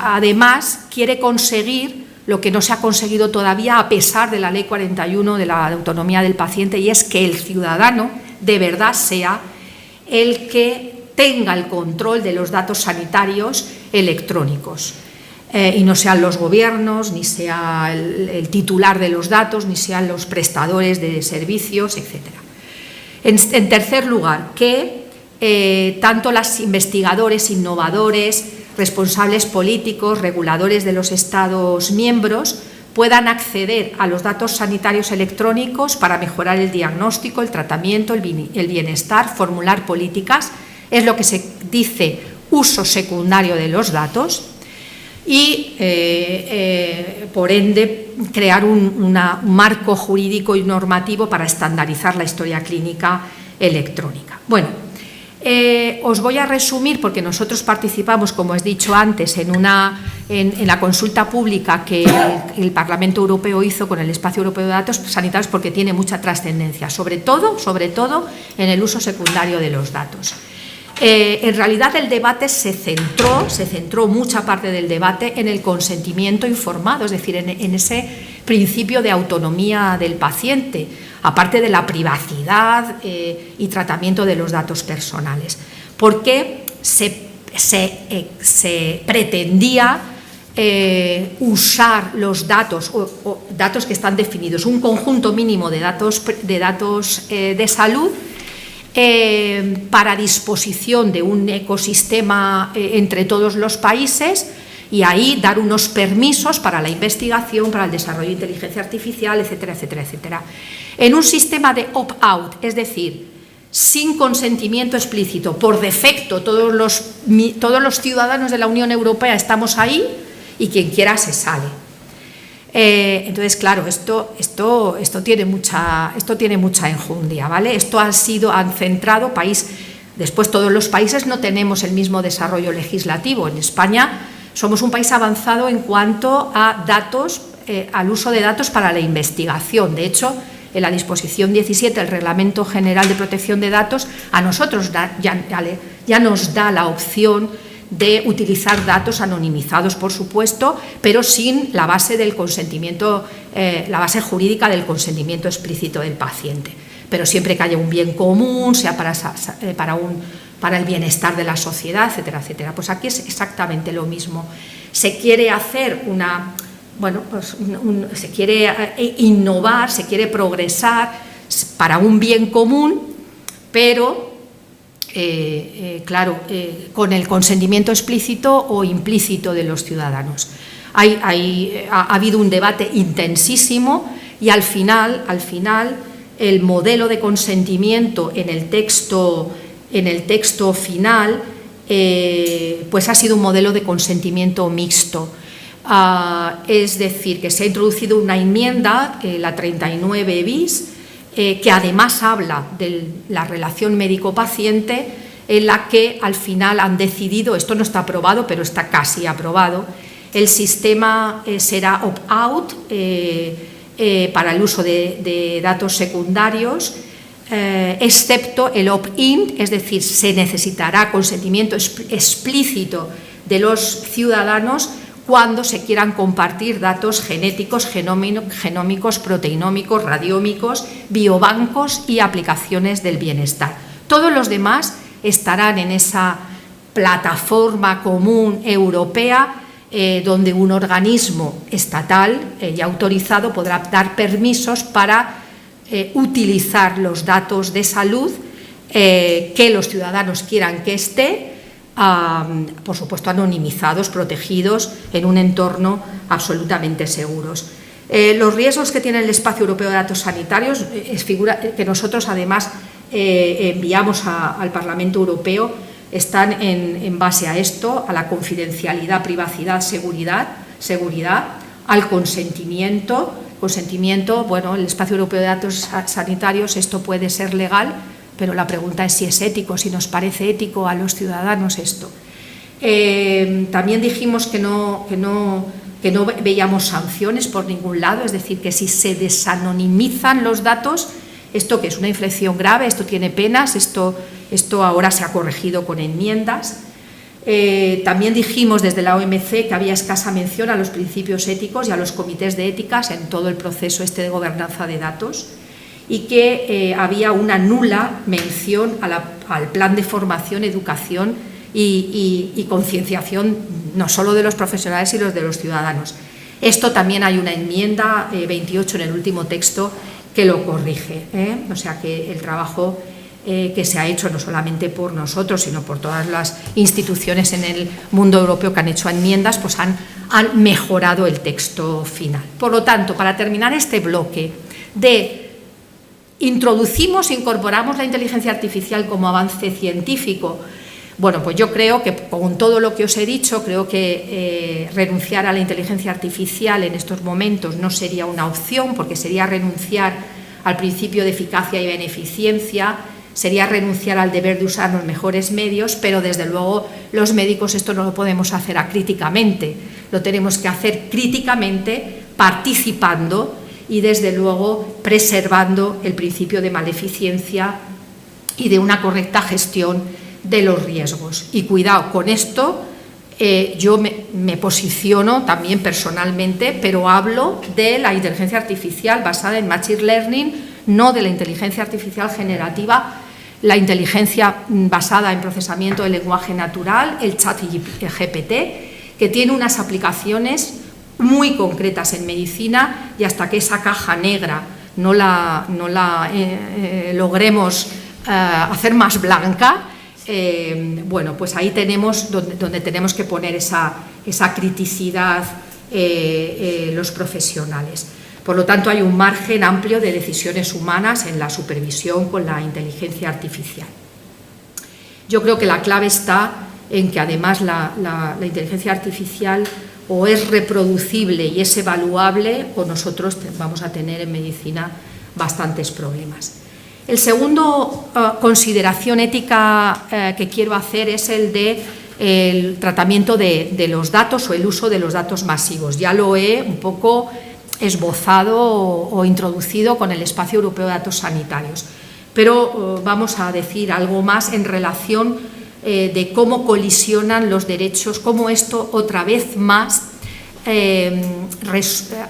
S3: Además, quiere conseguir lo que no se ha conseguido todavía a pesar de la Ley 41 de la autonomía del paciente, y es que el ciudadano de verdad sea el que tenga el control de los datos sanitarios electrónicos. Y no sean los gobiernos, ni sea el titular de los datos, ni sean los prestadores de servicios, etc. En tercer lugar, que tanto los investigadores, innovadores, responsables políticos, reguladores de los Estados miembros puedan acceder a los datos sanitarios electrónicos para mejorar el diagnóstico, el tratamiento, el bienestar, formular políticas, es lo que se dice uso secundario de los datos, y por ende crear un marco jurídico y normativo para estandarizar la historia clínica electrónica. Bueno, os voy a resumir, porque nosotros participamos, como os he dicho antes, en la consulta pública que el Parlamento Europeo hizo con el Espacio Europeo de Datos Sanitarios, porque tiene mucha trascendencia, sobre todo en el uso secundario de los datos. En realidad el debate se centró mucha parte del debate en el consentimiento informado, es decir, en ese principio de autonomía del paciente, aparte de la privacidad y tratamiento de los datos personales, porque se pretendía usar los datos o datos que están definidos, un conjunto mínimo de datos de salud para disposición de un ecosistema entre todos los países, y ahí dar unos permisos para la investigación, para el desarrollo de inteligencia artificial, etcétera, etcétera, etcétera. En un sistema de opt-out, es decir, sin consentimiento explícito, por defecto todos los ciudadanos de la Unión Europea estamos ahí y quien quiera se sale. Entonces, claro, esto tiene mucha enjundia, ¿vale? Han centrado después todos los países no tenemos el mismo desarrollo legislativo. En España somos un país avanzado en cuanto a datos, al uso de datos para la investigación. De hecho, en la disposición 17 del Reglamento General de Protección de Datos, a nosotros ya nos da la opción de utilizar datos anonimizados, por supuesto, pero sin la base del consentimiento, la base jurídica del consentimiento explícito del paciente. Pero siempre que haya un bien común, sea para el bienestar de la sociedad, etcétera, etcétera. Pues aquí es exactamente lo mismo. Se quiere hacer se quiere innovar, se quiere progresar para un bien común, pero con el consentimiento explícito o implícito de los ciudadanos. Ha habido un debate intensísimo y al final el modelo de consentimiento en el texto final pues ha sido un modelo de consentimiento mixto. Es decir, que se ha introducido una enmienda, la 39 bis, que además habla de la relación médico-paciente, en la que al final han decidido, esto no está aprobado, pero está casi aprobado, el sistema será opt-out para el uso de datos secundarios, excepto el opt-in, es decir, se necesitará consentimiento explícito de los ciudadanos cuando se quieran compartir datos genéticos, genómicos, proteinómicos, radiómicos, biobancos y aplicaciones del bienestar. Todos los demás estarán en esa plataforma común europea donde un organismo estatal y autorizado podrá dar permisos para utilizar los datos de salud que los ciudadanos quieran que esté, por supuesto anonimizados, protegidos en un entorno absolutamente seguros. Los riesgos que tiene el Espacio Europeo de Datos Sanitarios que nosotros además enviamos al Parlamento Europeo están en base a esto, a la confidencialidad, privacidad, seguridad, al consentimiento consentimiento, bueno, el Espacio Europeo de Datos Sanitarios, esto puede ser legal, pero la pregunta es si es ético, si nos parece ético a los ciudadanos esto. También dijimos que no veíamos sanciones por ningún lado, es decir, que si se desanonimizan los datos, esto que es una infracción grave, esto tiene penas, esto ahora se ha corregido con enmiendas. También dijimos desde la OMC que había escasa mención a los principios éticos y a los comités de éticas en todo el proceso de gobernanza de datos, y que había una nula mención al plan de formación, educación y concienciación, no solo de los profesionales, sino de los ciudadanos. Esto también hay una enmienda 28 en el último texto que lo corrige, o sea que el trabajo que se ha hecho no solamente por nosotros, sino por todas las instituciones en el mundo europeo que han hecho enmiendas, pues han mejorado el texto final. Por lo tanto, para terminar este bloque de incorporamos la inteligencia artificial como avance científico, bueno, pues yo creo que con todo lo que os he dicho, creo que renunciar a la inteligencia artificial en estos momentos no sería una opción, porque sería renunciar al principio de eficacia y beneficencia, sería renunciar al deber de usar los mejores medios, pero desde luego los médicos esto no lo podemos hacer acríticamente, lo tenemos que hacer críticamente, participando y desde luego preservando el principio de maleficencia y de una correcta gestión de los riesgos. Y cuidado con esto, yo me posiciono también personalmente, pero hablo de la inteligencia artificial basada en Machine Learning, no de la inteligencia artificial generativa, la inteligencia basada en procesamiento del lenguaje natural, el ChatGPT, que tiene unas aplicaciones muy concretas en medicina, y hasta que esa caja negra no la logremos hacer más blanca, bueno, pues ahí tenemos donde tenemos que poner esa criticidad los profesionales. Por lo tanto, hay un margen amplio de decisiones humanas en la supervisión con la inteligencia artificial. Yo creo que la clave está en que además la inteligencia artificial o es reproducible y es evaluable, o nosotros vamos a tener en medicina bastantes problemas. El segundo consideración ética que quiero hacer es el tratamiento de los datos o el uso de los datos masivos. Ya lo he un poco esbozado o introducido con el Espacio Europeo de Datos Sanitarios, pero vamos a decir algo más en relación de cómo colisionan los derechos, cómo esto otra vez más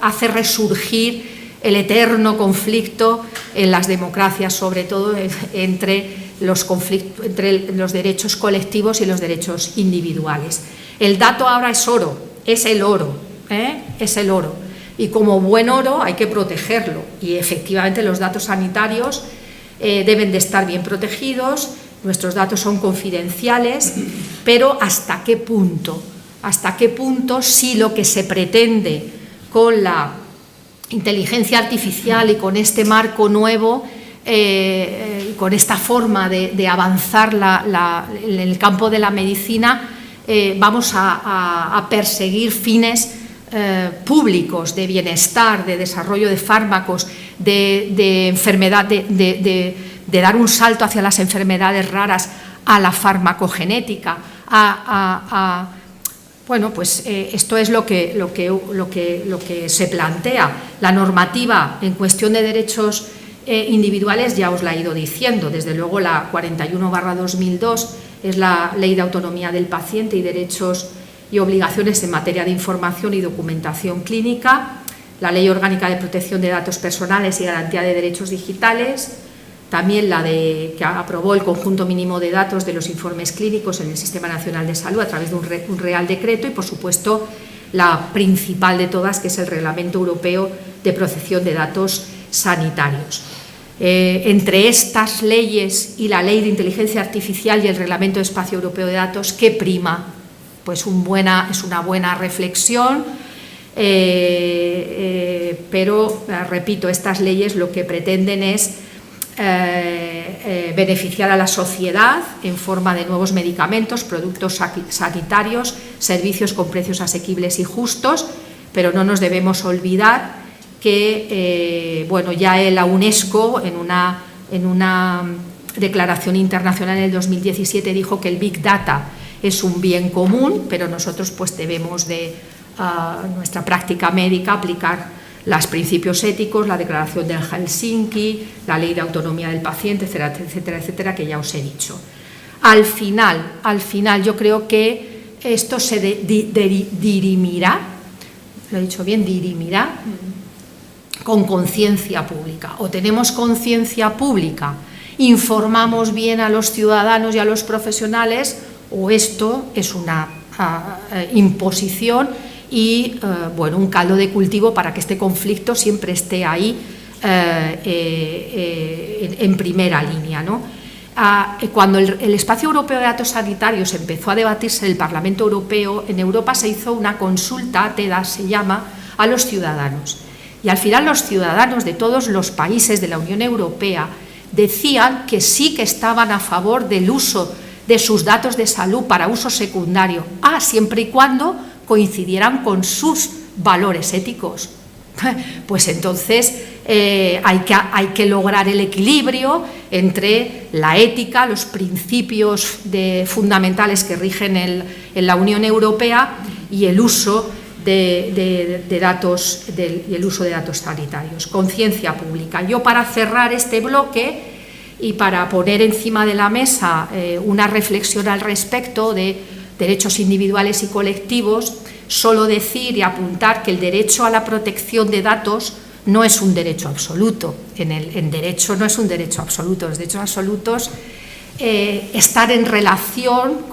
S3: hace resurgir el eterno conflicto en las democracias, sobre todo entre los derechos colectivos y los derechos individuales. El dato ahora es oro, es el oro, es el oro, y como buen oro hay que protegerlo, y efectivamente los datos sanitarios deben de estar bien protegidos. Nuestros datos son confidenciales, pero ¿hasta qué punto? ¿Hasta qué punto si lo que se pretende con la inteligencia artificial y con este marco nuevo, con esta forma de avanzar en el campo de la medicina, vamos a perseguir fines públicos de bienestar, de desarrollo de fármacos, de enfermedad, de dar un salto hacia las enfermedades raras, a la farmacogenética, bueno, pues esto es lo que se plantea. La normativa en cuestión de derechos individuales ya os la he ido diciendo. Desde luego la 41/2002 es la Ley de Autonomía del Paciente y Derechos y Obligaciones en materia de información y documentación clínica, la Ley Orgánica de Protección de Datos Personales y Garantía de Derechos Digitales, también la que aprobó el conjunto mínimo de datos de los informes clínicos en el Sistema Nacional de Salud a través de un Real Decreto, y por supuesto la principal de todas, que es el Reglamento Europeo de Protección de Datos Sanitarios. Entre estas leyes y la Ley de Inteligencia Artificial y el Reglamento de Espacio Europeo de Datos, ¿qué prima? Pues es una buena reflexión, pero repito, estas leyes lo que pretenden es beneficiar a la sociedad en forma de nuevos medicamentos, productos sanitarios, servicios con precios asequibles y justos, pero no nos debemos olvidar que ya la UNESCO en una declaración internacional en el 2017 dijo que el Big Data es un bien común, pero nosotros pues debemos de nuestra práctica médica aplicar los principios éticos, la declaración de Helsinki, la ley de autonomía del paciente, etcétera, etcétera, etcétera, que ya os he dicho. Al final yo creo que esto se dirimirá, lo he dicho bien, dirimirá con conciencia pública. O tenemos conciencia pública, informamos bien a los ciudadanos y a los profesionales, o esto es una imposición y un caldo de cultivo para que este conflicto siempre esté ahí en primera línea, ¿no? Cuando el Espacio Europeo de Datos Sanitarios empezó a debatirse en el Parlamento Europeo, en Europa se hizo una consulta, TEDA se llama, a los ciudadanos. Y al final los ciudadanos de todos los países de la Unión Europea decían que sí que estaban a favor del uso de sus datos de salud para uso secundario, siempre y cuando coincidieran con sus valores éticos. Pues entonces hay que lograr el equilibrio entre la ética, los principios fundamentales que rigen en la Unión Europea y el uso de datos y el uso de datos sanitarios. Conciencia pública. Yo, para cerrar este bloque y para poner encima de la mesa una reflexión al respecto de derechos individuales y colectivos, solo decir y apuntar que el derecho a la protección de datos no es un derecho absoluto. En derecho no es un derecho absoluto. Los derechos absolutos están en relación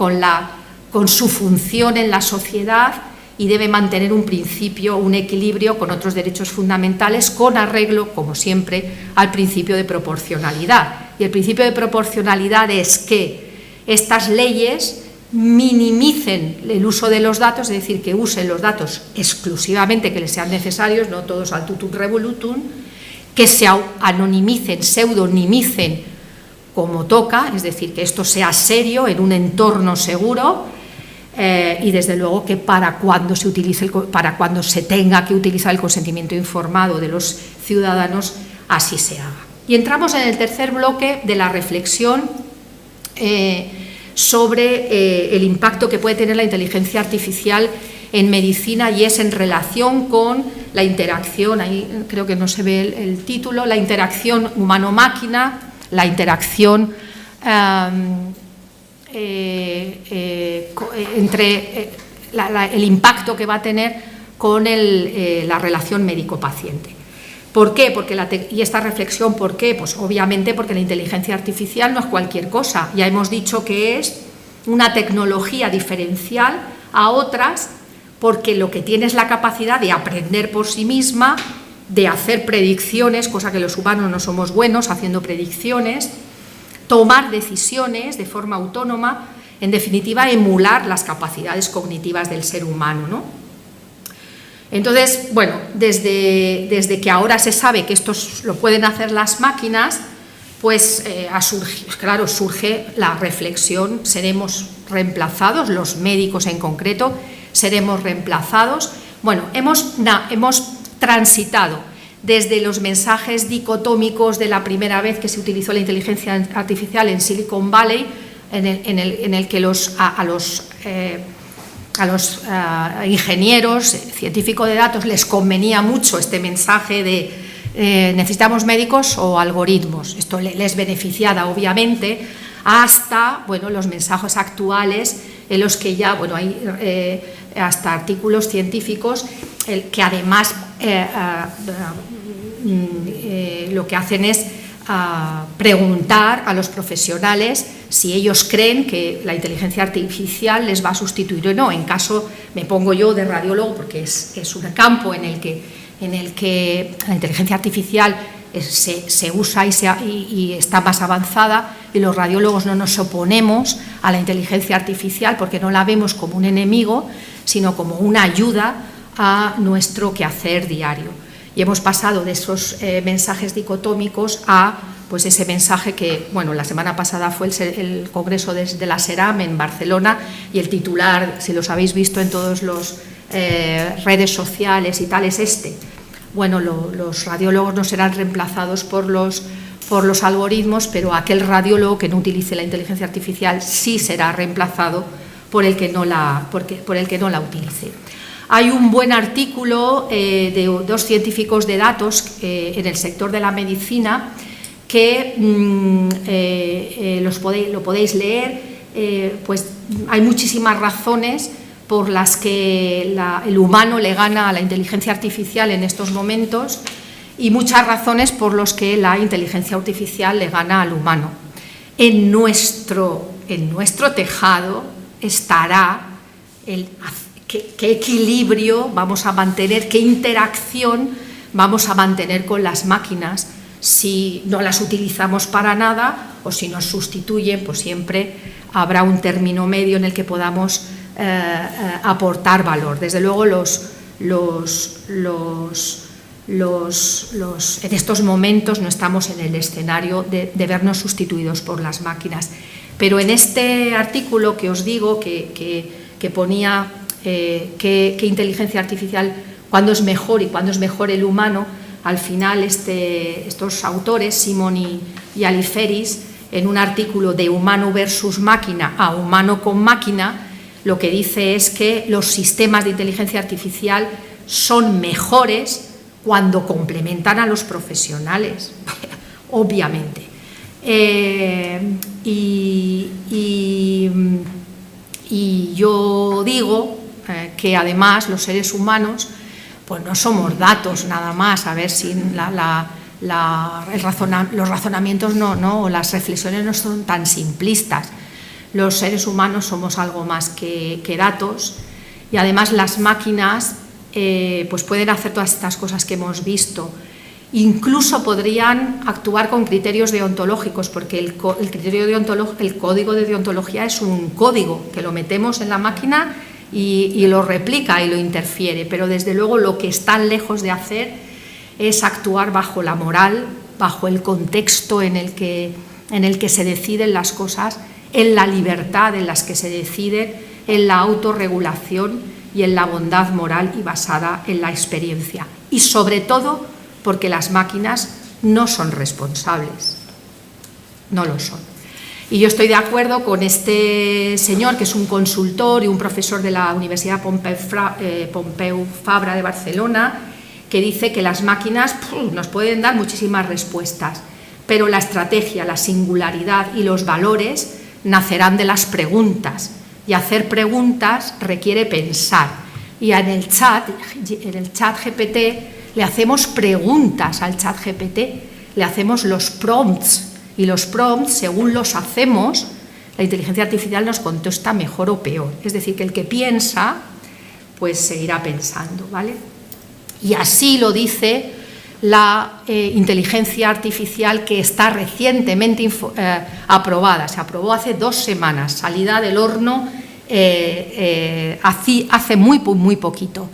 S3: con su función en la sociedad y debe mantener un principio, un equilibrio con otros derechos fundamentales, con arreglo, como siempre, al principio de proporcionalidad. Y el principio de proporcionalidad es que estas leyes minimicen el uso de los datos, es decir, que usen los datos exclusivamente que les sean necesarios, no todos al tutum revolutum, que se anonimicen, pseudonimicen como toca, es decir, que esto sea serio en un entorno seguro, y desde luego que para cuando se tenga que utilizar el consentimiento informado de los ciudadanos, así se haga. Y entramos en el tercer bloque de la reflexión sobre el impacto que puede tener la inteligencia artificial en medicina, y es en relación con la interacción, ahí creo que no se ve el título, la interacción humano-máquina, la interacción entre el impacto que va a tener con la relación médico-paciente. ¿Por qué? Y esta reflexión, ¿por qué? Pues obviamente porque la inteligencia artificial no es cualquier cosa. Ya hemos dicho que es una tecnología diferencial a otras, porque lo que tiene es la capacidad de aprender por sí misma, de hacer predicciones, cosa que los humanos no somos buenos haciendo predicciones, tomar decisiones de forma autónoma, en definitiva, emular las capacidades cognitivas del ser humano, ¿no? Entonces, bueno, desde que ahora se sabe que esto lo pueden hacer las máquinas, pues surge la reflexión: ¿seremos reemplazados? Los médicos en concreto, ¿seremos reemplazados? Bueno, hemos transitado desde los mensajes dicotómicos de la primera vez que se utilizó la inteligencia artificial en Silicon Valley, en el que a los ingenieros, científicos de datos, les convenía mucho este mensaje de necesitamos médicos o algoritmos. Esto les beneficiaba, obviamente, hasta los mensajes actuales en los que ya hay hasta artículos científicos que además lo que hacen es preguntar a los profesionales si ellos creen que la inteligencia artificial les va a sustituir o no. En caso, me pongo yo de radiólogo, porque es un campo en el que la inteligencia artificial se usa y está más avanzada, y los radiólogos no nos oponemos a la inteligencia artificial porque no la vemos como un enemigo, sino como una ayuda a nuestro quehacer diario. Y hemos pasado de esos mensajes dicotómicos a ese mensaje que, la semana pasada fue el congreso de la SERAM en Barcelona, y el titular, si los habéis visto en todas las redes sociales y tal, es este: bueno, los radiólogos no serán reemplazados por los algoritmos, pero aquel radiólogo que no utilice la inteligencia artificial sí será reemplazado por el que no la utilice. Hay un buen artículo de 2 científicos de datos en el sector de la medicina que lo podéis leer. Pues hay muchísimas razones por las que el humano le gana a la inteligencia artificial en estos momentos y muchas razones por las que la inteligencia artificial le gana al humano. En nuestro tejado estará qué equilibrio vamos a mantener, qué interacción vamos a mantener con las máquinas si no las utilizamos para nada o si nos sustituyen, pues siempre habrá un término medio en el que podamos aportar valor. Desde luego en estos momentos no estamos en el escenario de vernos sustituidos por las máquinas. Pero en este artículo que os digo, que ponía qué inteligencia artificial, cuándo es mejor y cuándo es mejor el humano, al final estos autores, Simon y Aliferis, en un artículo de humano versus máquina a humano con máquina, lo que dice es que los sistemas de inteligencia artificial son mejores cuando complementan a los profesionales, obviamente. Y yo digo que además los seres humanos pues no somos datos nada más, a ver si los razonamientos o las reflexiones no son tan simplistas. Los seres humanos somos algo más que datos y además las máquinas pues pueden hacer todas estas cosas que hemos visto. Incluso podrían actuar con criterios deontológicos, porque el código de deontología es un código que lo metemos en la máquina y lo replica y lo interfiere, pero desde luego lo que están lejos de hacer es actuar bajo la moral, bajo el contexto en el que se deciden las cosas, en la libertad en las que se deciden, en la autorregulación y en la bondad moral y basada en la experiencia. Y sobre todo porque las máquinas no son responsables, no lo son. Y yo estoy de acuerdo con este señor, que es un consultor y un profesor de la Universidad Pompeu Fabra de Barcelona, que dice que las máquinas nos pueden dar muchísimas respuestas, pero la estrategia, la singularidad y los valores nacerán de las preguntas, y hacer preguntas requiere pensar. Y en el chat GPT le hacemos preguntas al chat GPT, le hacemos los prompts, y los prompts, según los hacemos, la inteligencia artificial nos contesta mejor o peor. Es decir, que el que piensa, pues seguirá pensando, ¿vale? Y así lo dice la inteligencia artificial que está recientemente aprobada. Se aprobó hace 2 semanas, salida del horno hace muy poquito.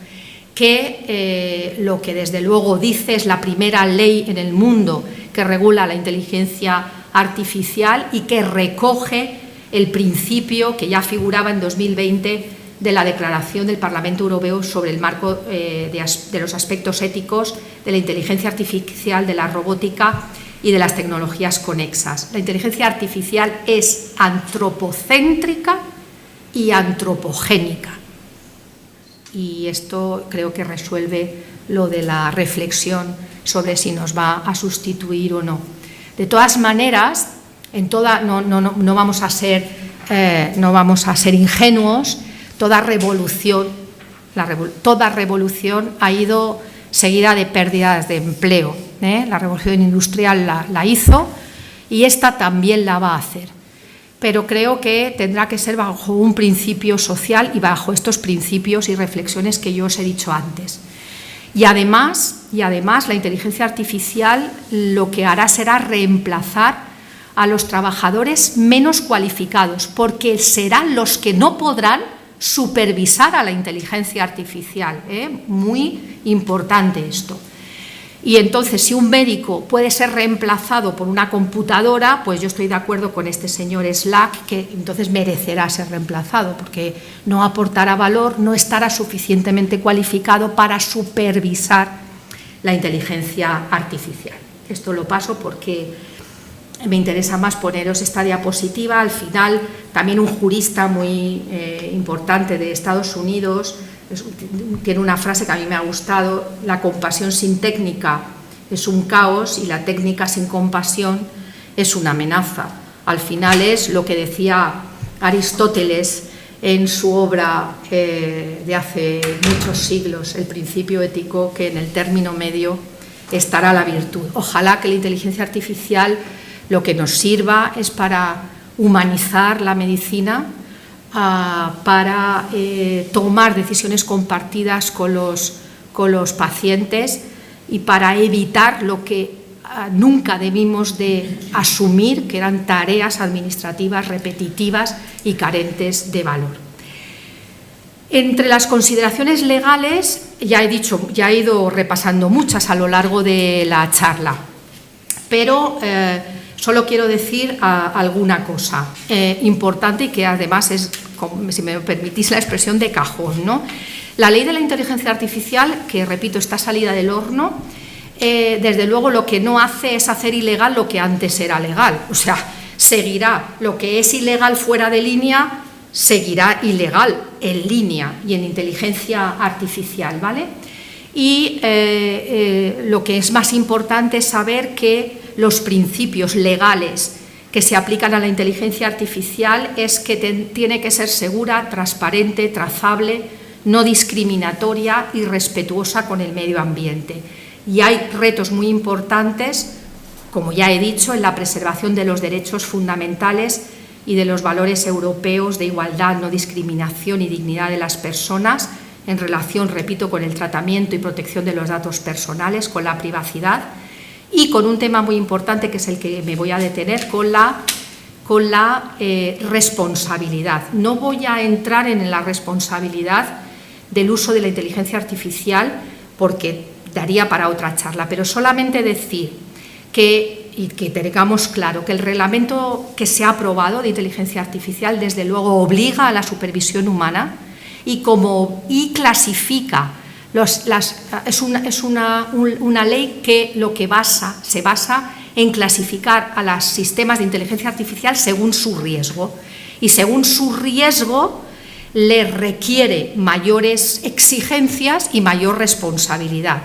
S3: Que lo que desde luego dice es la primera ley en el mundo que regula la inteligencia artificial y que recoge el principio que ya figuraba en 2020 de la Declaración del Parlamento Europeo sobre el marco de los aspectos éticos de la inteligencia artificial, de la robótica y de las tecnologías conexas. La inteligencia artificial es antropocéntrica y antropogénica. Y esto creo que resuelve lo de la reflexión sobre si nos va a sustituir o no. De todas maneras, no vamos a ser ingenuos. Toda revolución ha ido seguida de pérdidas de empleo. La revolución industrial la hizo y esta también la va a hacer. Pero creo que tendrá que ser bajo un principio social y bajo estos principios y reflexiones que yo os he dicho antes. Y además la inteligencia artificial lo que hará será reemplazar a los trabajadores menos cualificados, porque serán los que no podrán supervisar a la inteligencia artificial. Muy importante esto. Y entonces, si un médico puede ser reemplazado por una computadora, pues yo estoy de acuerdo con este señor Slack, que entonces merecerá ser reemplazado, porque no aportará valor, no estará suficientemente cualificado para supervisar la inteligencia artificial. Esto lo paso porque me interesa más poneros esta diapositiva. Al final, también un jurista muy importante de Estados Unidos tiene una frase que a mí me ha gustado: la compasión sin técnica es un caos y la técnica sin compasión es una amenaza. Al final es lo que decía Aristóteles en su obra de hace muchos siglos, El principio ético, que en el término medio estará la virtud. Ojalá que la inteligencia artificial lo que nos sirva es para humanizar la medicina, para tomar decisiones compartidas con los pacientes y para evitar lo que nunca debimos de asumir, que eran tareas administrativas repetitivas y carentes de valor. Entre las consideraciones legales, ya he ido repasando muchas a lo largo de la charla, pero solo quiero decir alguna cosa importante y que además es, si me permitís la expresión, de cajón, ¿no? La ley de la inteligencia artificial, que repito, está salida del horno, desde luego lo que no hace es hacer ilegal lo que antes era legal. O sea, seguirá lo que es ilegal fuera de línea, seguirá ilegal en línea y en inteligencia artificial, ¿vale? Y lo que es más importante es saber que los principios legales que se aplican a la inteligencia artificial es que tiene que ser segura, transparente, trazable, no discriminatoria y respetuosa con el medio ambiente. Y hay retos muy importantes, como ya he dicho, en la preservación de los derechos fundamentales y de los valores europeos de igualdad, no discriminación y dignidad de las personas en relación, repito, con el tratamiento y protección de los datos personales, con la privacidad y con un tema muy importante que es el que me voy a detener, con la responsabilidad. No voy a entrar en la responsabilidad del uso de la inteligencia artificial porque daría para otra charla, pero solamente decir que tengamos claro que el reglamento que se ha aprobado de inteligencia artificial desde luego obliga a la supervisión humana y clasifica, es una ley que se basa en clasificar a los sistemas de inteligencia artificial según su riesgo, y según su riesgo le requiere mayores exigencias y mayor responsabilidad.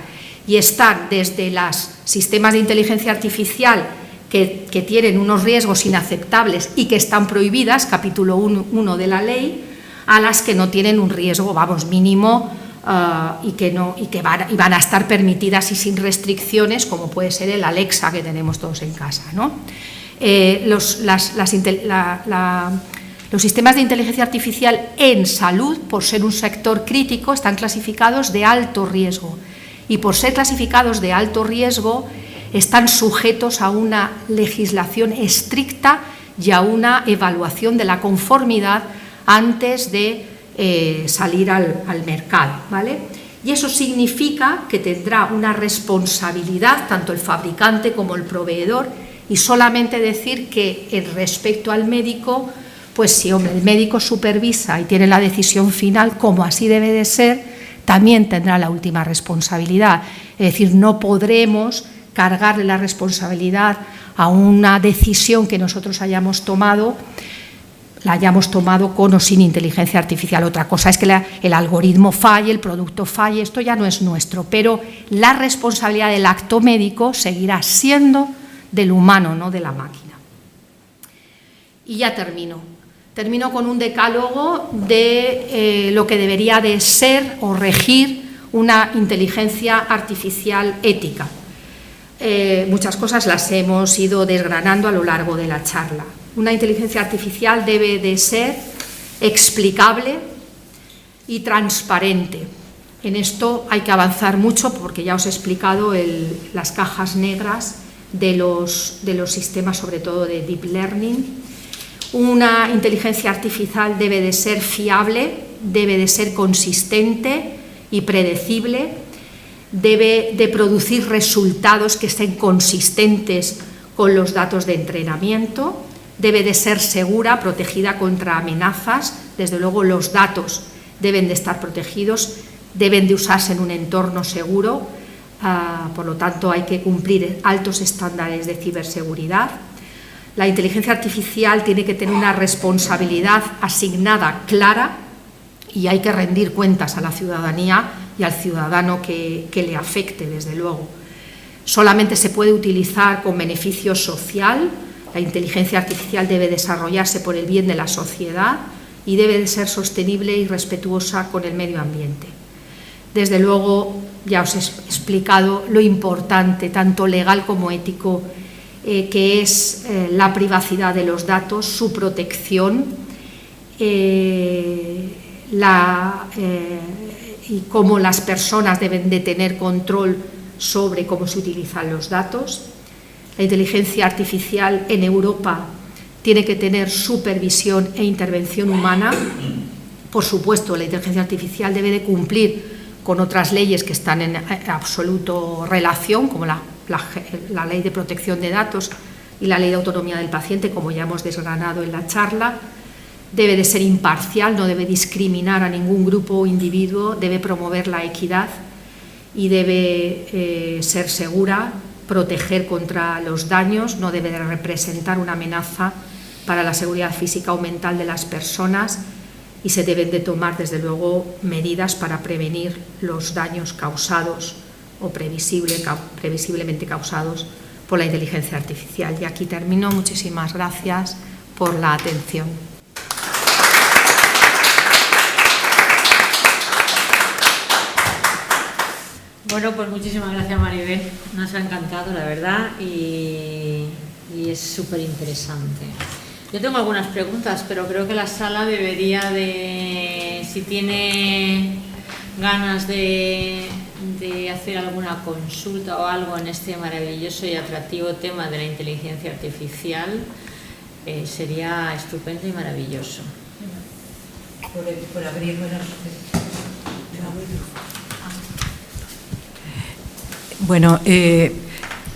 S3: Y están desde los sistemas de inteligencia artificial que tienen unos riesgos inaceptables y que están prohibidas, capítulo 1 de la ley, a las que no tienen un riesgo, mínimo y van a estar permitidas y sin restricciones, como puede ser el Alexa que tenemos todos en casa, ¿no? Los sistemas de inteligencia artificial en salud, por ser un sector crítico, están clasificados de alto riesgo. Y por ser clasificados de alto riesgo, están sujetos a una legislación estricta y a una evaluación de la conformidad antes de salir al mercado, ¿vale? Y eso significa que tendrá una responsabilidad tanto el fabricante como el proveedor, y solamente decir que respecto al médico, pues si el médico supervisa y tiene la decisión final, como así debe de ser, también tendrá la última responsabilidad. Es decir, no podremos cargarle la responsabilidad a una decisión que nosotros hayamos tomado con o sin inteligencia artificial. Otra cosa es que el algoritmo falle, el producto falle, esto ya no es nuestro, pero la responsabilidad del acto médico seguirá siendo del humano, no de la máquina. Y ya termino. Termino con un decálogo de lo que debería de ser o regir una inteligencia artificial ética. Muchas cosas las hemos ido desgranando a lo largo de la charla. Una inteligencia artificial debe de ser explicable y transparente. En esto hay que avanzar mucho porque ya os he explicado las cajas negras de los sistemas, sobre todo de deep learning. Una inteligencia artificial debe de ser fiable, debe de ser consistente y predecible, debe de producir resultados que estén consistentes con los datos de entrenamiento, debe de ser segura, protegida contra amenazas. Desde luego los datos deben de estar protegidos, deben de usarse en un entorno seguro, Por lo tanto, hay que cumplir altos estándares de ciberseguridad. La inteligencia artificial tiene que tener una responsabilidad asignada clara y hay que rendir cuentas a la ciudadanía y al ciudadano que le afecte, desde luego. Solamente se puede utilizar con beneficio social. La inteligencia artificial debe desarrollarse por el bien de la sociedad y debe de ser sostenible y respetuosa con el medio ambiente. Desde luego, ya os he explicado lo importante, tanto legal como ético, que es la privacidad de los datos, su protección y cómo las personas deben de tener control sobre cómo se utilizan los datos. La inteligencia artificial en Europa tiene que tener supervisión e intervención humana. Por supuesto, la inteligencia artificial debe de cumplir con otras leyes que están en absoluto relación, como la Ley de Protección de Datos y la Ley de Autonomía del Paciente, como ya hemos desgranado en la charla. Debe de ser imparcial, no debe discriminar a ningún grupo o individuo, debe promover la equidad y debe ser segura, proteger contra los daños, no debe de representar una amenaza para la seguridad física o mental de las personas, y se deben de tomar, desde luego, medidas para prevenir los daños causados o previsiblemente causados por la inteligencia artificial. Y aquí termino. Muchísimas gracias por la atención.
S2: Bueno, pues muchísimas gracias, Maribel. Nos ha encantado, la verdad, y es súper interesante. Yo tengo algunas preguntas, pero creo que la sala debería de, si tiene ganas de hacer alguna consulta o algo en este maravilloso y atractivo tema de la inteligencia artificial, sería estupendo y maravilloso.
S4: Por abrir, bueno,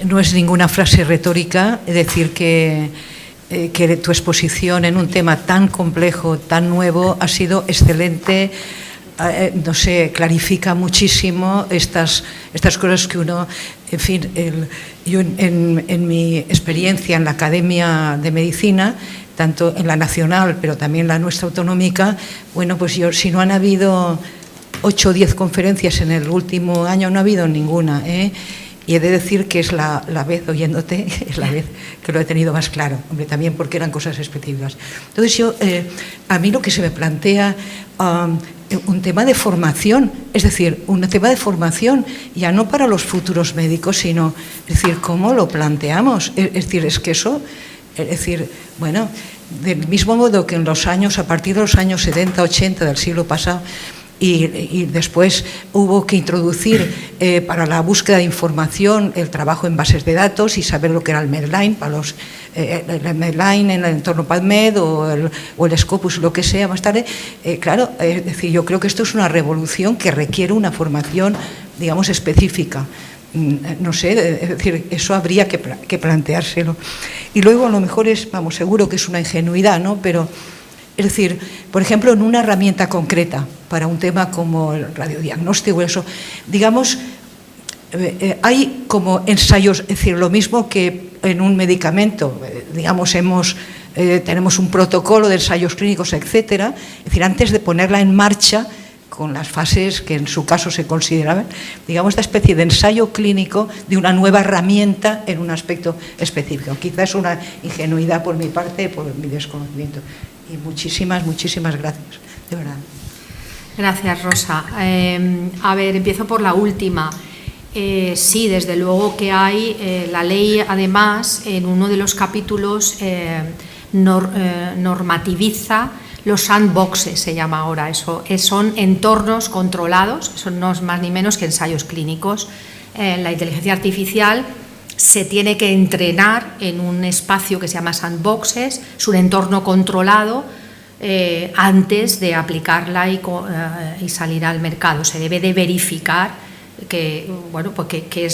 S4: no es ninguna frase retórica decir que tu exposición en un tema tan complejo, tan nuevo, ha sido excelente. No sé, clarifica muchísimo estas cosas que uno, en fin, yo en mi experiencia en la Academia de Medicina, tanto en la nacional, pero también la nuestra autonómica, bueno, pues yo, si no han habido 8 o 10 conferencias en el último año, no ha habido ninguna, y he de decir que es la vez, oyéndote, es la vez que lo he tenido más claro, hombre, también porque eran cosas específicas. Entonces yo, a mí lo que se me plantea, un tema de formación, es decir, un tema de formación ya no para los futuros médicos, sino, es decir, ¿cómo lo planteamos? Es decir, es que eso, es decir, bueno, del mismo modo que en los años, a partir de los años 70, 80 del siglo pasado, y después hubo que introducir para la búsqueda de información el trabajo en bases de datos y saber lo que era el Medline, para el Medline en el entorno PubMed o el Scopus, lo que sea más tarde. Claro, es decir, yo creo que esto es una revolución que requiere una formación, digamos, específica. No sé, es decir, eso habría que planteárselo. Y luego a lo mejor es, vamos, seguro que es una ingenuidad, ¿no? Pero es decir, por ejemplo, en una herramienta concreta para un tema como el radiodiagnóstico, eso, digamos, hay como ensayos, es decir, lo mismo que en un medicamento, digamos, tenemos un protocolo de ensayos clínicos, etcétera, es decir, antes de ponerla en marcha, con las fases que en su caso se consideraban, digamos, esta especie de ensayo clínico de una nueva herramienta en un aspecto específico. Quizás es una ingenuidad por mi parte, por mi desconocimiento. Y muchísimas gracias, de verdad.
S3: Gracias, Rosa. A ver, empiezo por la última. Sí, desde luego que hay, la ley además en uno de los capítulos normativiza los sandboxes, se llama ahora, eso son entornos controlados, eso no es más ni menos que ensayos clínicos. La inteligencia artificial se tiene que entrenar en un espacio que se llama sandboxes, es un entorno controlado antes de aplicarla y salir al mercado. Se debe de verificar que, bueno, pues que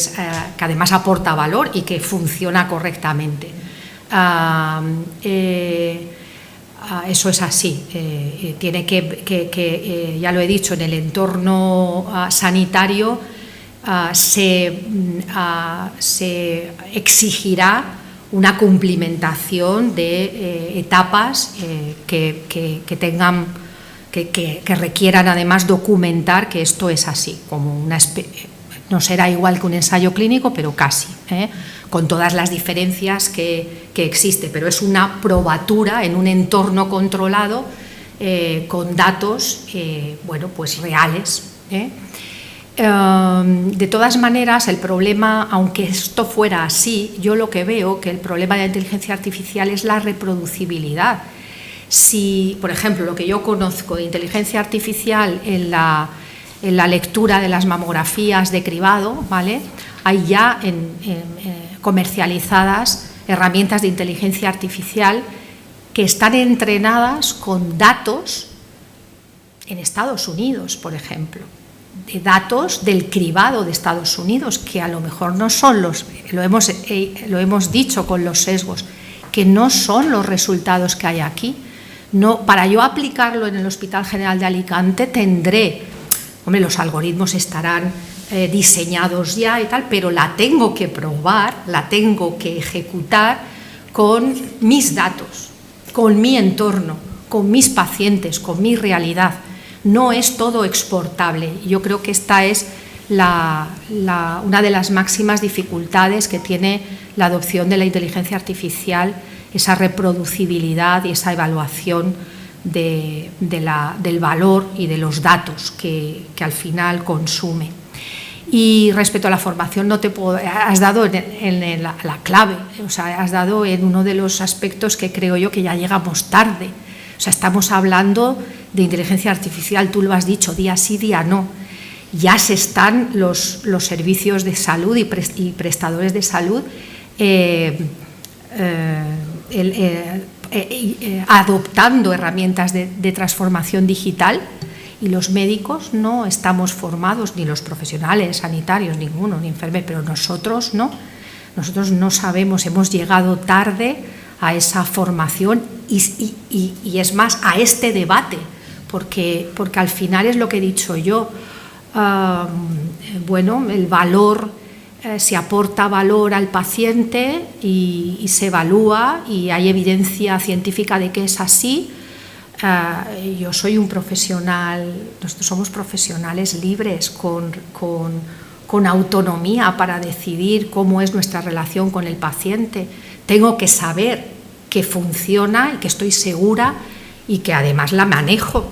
S3: además aporta valor y que funciona correctamente. Eso es así. Tiene que ya lo he dicho, en el entorno sanitario se exigirá una cumplimentación de etapas que requieran además documentar que esto es así, como no será igual que un ensayo clínico, pero casi, con todas las diferencias que existe, pero es una probatura en un entorno controlado con datos bueno, pues reales. De todas maneras, el problema, aunque esto fuera así, yo lo que veo que el problema de la inteligencia artificial es la reproducibilidad. Si, por ejemplo, lo que yo conozco de inteligencia artificial en la lectura de las mamografías de cribado, ¿vale? Hay ya comercializadas herramientas de inteligencia artificial que están entrenadas con datos en Estados Unidos, por ejemplo, de datos del cribado de Estados Unidos, que a lo mejor no son lo hemos dicho con los sesgos, que no son los resultados que hay aquí. No, para yo aplicarlo en el Hospital General de Alicante tendré, los algoritmos estarán diseñados ya y tal, pero la tengo que probar, la tengo que ejecutar con mis datos, con mi entorno, con mis pacientes, con mi realidad. No es todo exportable. Yo creo que esta es una de las máximas dificultades que tiene la adopción de la inteligencia artificial, esa reproducibilidad y esa evaluación del valor y de los datos que al final consume. Y respecto a la formación, has dado en la clave, o sea, has dado en uno de los aspectos que creo yo que ya llegamos tarde. O sea, estamos hablando de inteligencia artificial, tú lo has dicho, día sí, día no. Ya se están los servicios de salud y prestadores de salud adoptando herramientas de transformación digital, y los médicos no estamos formados, ni los profesionales sanitarios, ninguno, ni enfermeros, pero nosotros no sabemos, hemos llegado tarde a esa formación y es más, a este debate, porque al final es lo que he dicho yo, el valor, se aporta valor al paciente y se evalúa y hay evidencia científica de que es así. Yo soy un profesional, nosotros somos profesionales libres con autonomía para decidir cómo es nuestra relación con el paciente. Tengo que saber que funciona y que estoy segura y que además la manejo.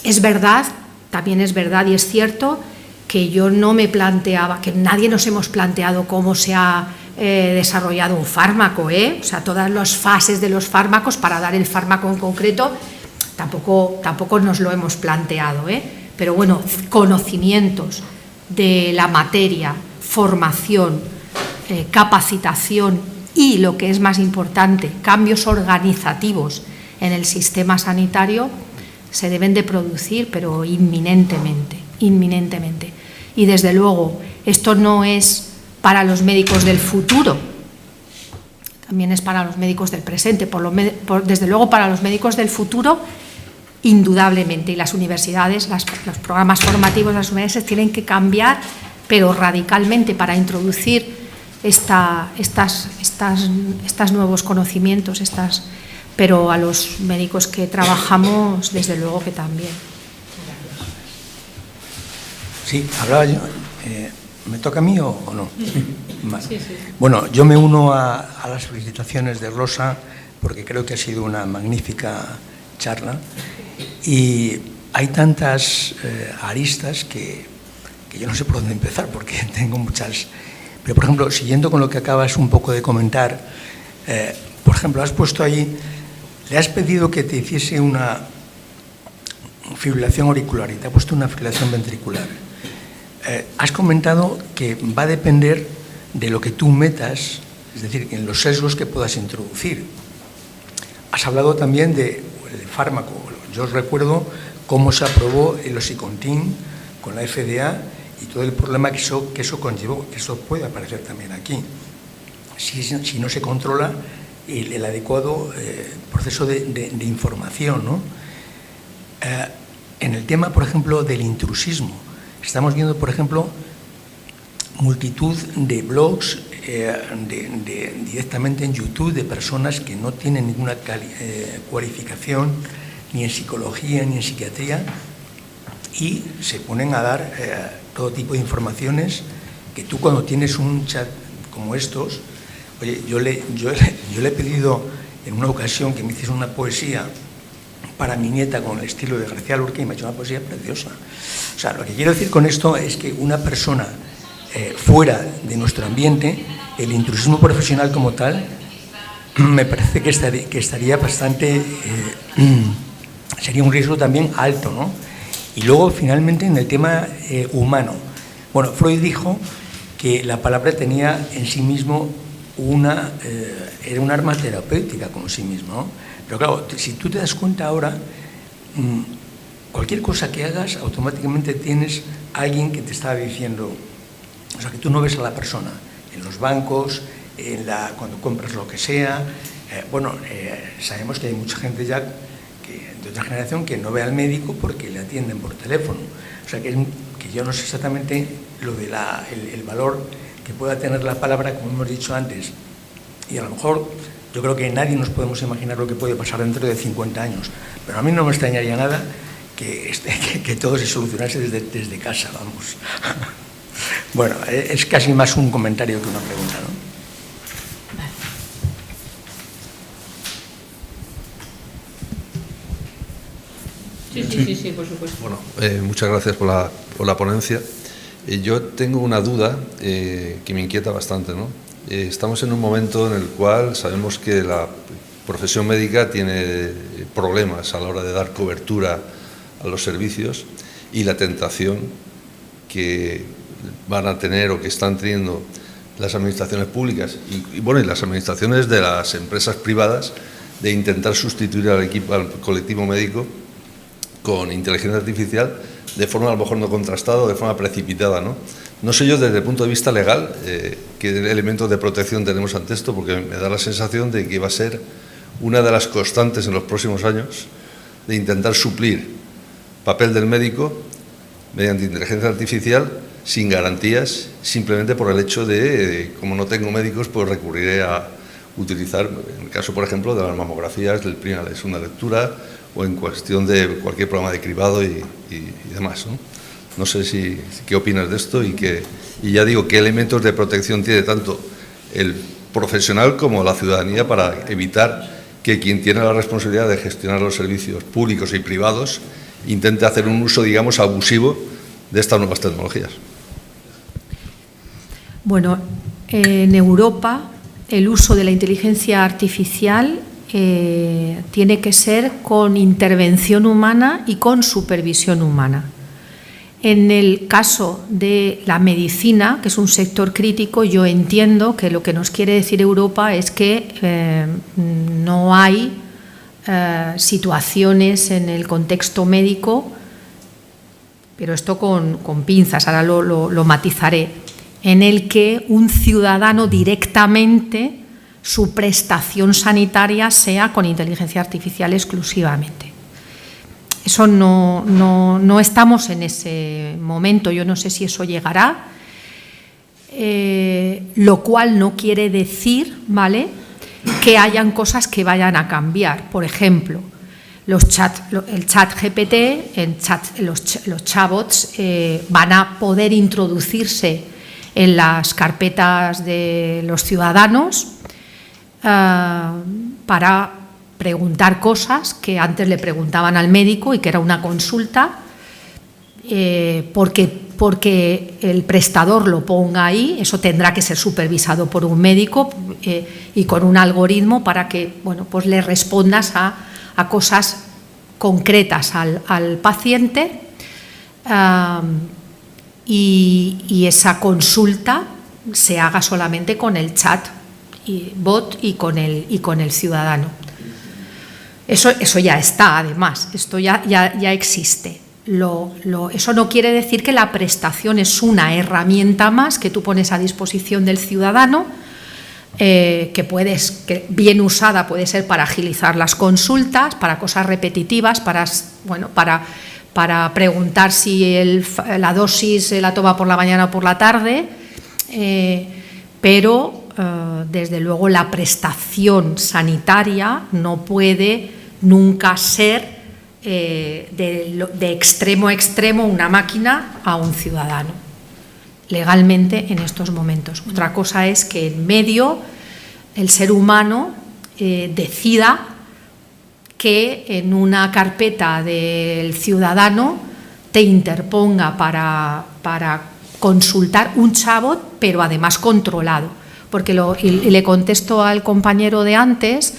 S3: Es verdad, también es verdad y es cierto que yo no me planteaba, que nadie nos hemos planteado cómo se ha desarrollado un fármaco, o sea, todas las fases de los fármacos para dar el fármaco en concreto, tampoco nos lo hemos planteado, pero bueno, conocimientos de la materia, formación, capacitación y, lo que es más importante, cambios organizativos en el sistema sanitario se deben de producir, pero inminentemente. Y desde luego, esto no es para los médicos del futuro, también es para los médicos del presente, desde luego para los médicos del futuro, indudablemente, y las universidades, los programas formativos de las universidades tienen que cambiar, pero radicalmente, para introducir estos nuevos conocimientos, pero a los médicos que trabajamos, desde luego que también.
S5: Sí, hablaba yo. ¿Me toca a mí o no? Vale.
S2: Sí, sí.
S5: Bueno, yo me uno a las felicitaciones de Rosa, porque creo que ha sido una magnífica charla y hay tantas aristas que yo no sé por dónde empezar, porque tengo muchas. Pero, por ejemplo, siguiendo con lo que acabas un poco de comentar, por ejemplo, has puesto ahí, le has pedido que te hiciese una fibrilación auricular y te ha puesto una fibrilación ventricular. Has comentado que va a depender de lo que tú metas, es decir, en los sesgos que puedas introducir. Has hablado también del fármaco. Yo os recuerdo cómo se aprobó el Oxycontin con la FDA y todo el problema que eso conllevó, que eso puede aparecer también aquí. Si no se controla el adecuado proceso de información, ¿no? En el tema, por ejemplo, del intrusismo, estamos viendo, por ejemplo, multitud de blogs directamente en YouTube de personas que no tienen ninguna cualificación ni en psicología ni en psiquiatría y se ponen a dar todo tipo de informaciones que tú cuando tienes un chat como estos, oye, yo le he pedido en una ocasión que me hiciese una poesía para mi nieta con el estilo de García Lorca y me ha hecho una poesía preciosa. O sea, lo que quiero decir con esto es que una persona fuera de nuestro ambiente, el intrusismo profesional como tal, me parece que estaría bastante... sería un riesgo también alto, ¿no? Y luego, finalmente, en el tema humano. Bueno, Freud dijo que la palabra tenía en sí mismo era un arma terapéutica con sí mismo, ¿no? Pero claro, si tú te das cuenta ahora, cualquier cosa que hagas, automáticamente tienes a alguien que te está diciendo, o sea, que tú no ves a la persona en los bancos, cuando compras lo que sea. Sabemos que hay mucha gente ya de otra generación que no ve al médico porque le atienden por teléfono. O sea, que yo no sé exactamente lo de el valor que pueda tener la palabra, como hemos dicho antes. Y a lo mejor yo creo que nadie nos podemos imaginar lo que puede pasar dentro de 50 años. Pero a mí no me extrañaría nada que todo se solucionase desde casa, vamos. Bueno, es casi más un comentario que una pregunta, ¿no?
S2: Sí, por supuesto.
S6: Bueno, muchas gracias por la ponencia. Yo tengo una duda que me inquieta bastante, ¿no? Estamos en un momento en el cual sabemos que la profesión médica tiene problemas a la hora de dar cobertura a los servicios y la tentación que van a tener o que están teniendo las administraciones públicas y las administraciones de las empresas privadas de intentar sustituir al colectivo médico con inteligencia artificial de forma a lo mejor no contrastada o de forma precipitada, ¿no? No sé yo desde el punto de vista legal qué elementos de protección tenemos ante esto, porque me da la sensación de que va a ser una de las constantes en los próximos años de intentar suplir papel del médico mediante inteligencia artificial sin garantías, simplemente por el hecho de, como no tengo médicos, pues recurriré a utilizar, en el caso, por ejemplo, de las mamografías, del primera, es una lectura, o en cuestión de cualquier programa de cribado y demás, ¿no? No sé qué opinas de esto y ya digo, qué elementos de protección tiene tanto el profesional como la ciudadanía para evitar que quien tiene la responsabilidad de gestionar los servicios públicos y privados intente hacer un uso, digamos, abusivo de estas nuevas tecnologías.
S3: Bueno, en Europa el uso de la inteligencia artificial tiene que ser con intervención humana y con supervisión humana. En el caso de la medicina, que es un sector crítico, yo entiendo que lo que nos quiere decir Europa es que no hay situaciones en el contexto médico, pero esto con pinzas, ahora lo matizaré, en el que un ciudadano directamente su prestación sanitaria sea con inteligencia artificial exclusivamente. Eso no estamos en ese momento, yo no sé si eso llegará, lo cual no quiere decir, ¿vale?, que hayan cosas que vayan a cambiar. Por ejemplo, el chat GPT, los chatbots van a poder introducirse en las carpetas de los ciudadanos para preguntar cosas que antes le preguntaban al médico y que era una consulta, porque el prestador lo ponga ahí. Eso tendrá que ser supervisado por un médico y con un algoritmo para que, bueno, pues le respondas a cosas concretas al paciente y esa consulta se haga solamente con el chat bot y con el ciudadano. Eso ya está, además, esto ya existe. Eso no quiere decir que la prestación es una herramienta más que tú pones a disposición del ciudadano, que bien usada puede ser para agilizar las consultas, para cosas repetitivas, para preguntar si la dosis la toma por la mañana o por la tarde, pero desde luego la prestación sanitaria no puede nunca ser de extremo a extremo una máquina a un ciudadano, legalmente en estos momentos. Otra cosa es que en medio el ser humano decida que en una carpeta del ciudadano te interponga para consultar un chatbot, pero además controlado. Porque y le contesto al compañero de antes,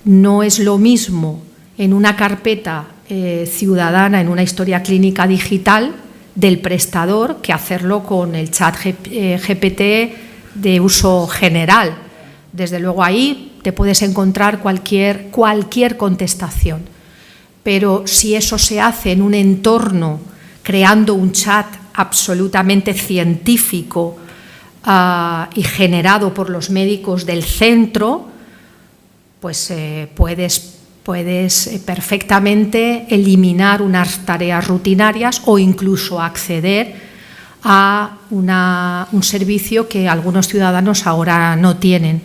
S3: no es lo mismo en una carpeta ciudadana, en una historia clínica digital del prestador, que hacerlo con el chat GPT de uso general. Desde luego ahí te puedes encontrar cualquier contestación. Pero si eso se hace en un entorno creando un chat absolutamente científico y generado por los médicos del centro, pues puedes perfectamente eliminar unas tareas rutinarias o incluso acceder a un servicio que algunos ciudadanos ahora no tienen.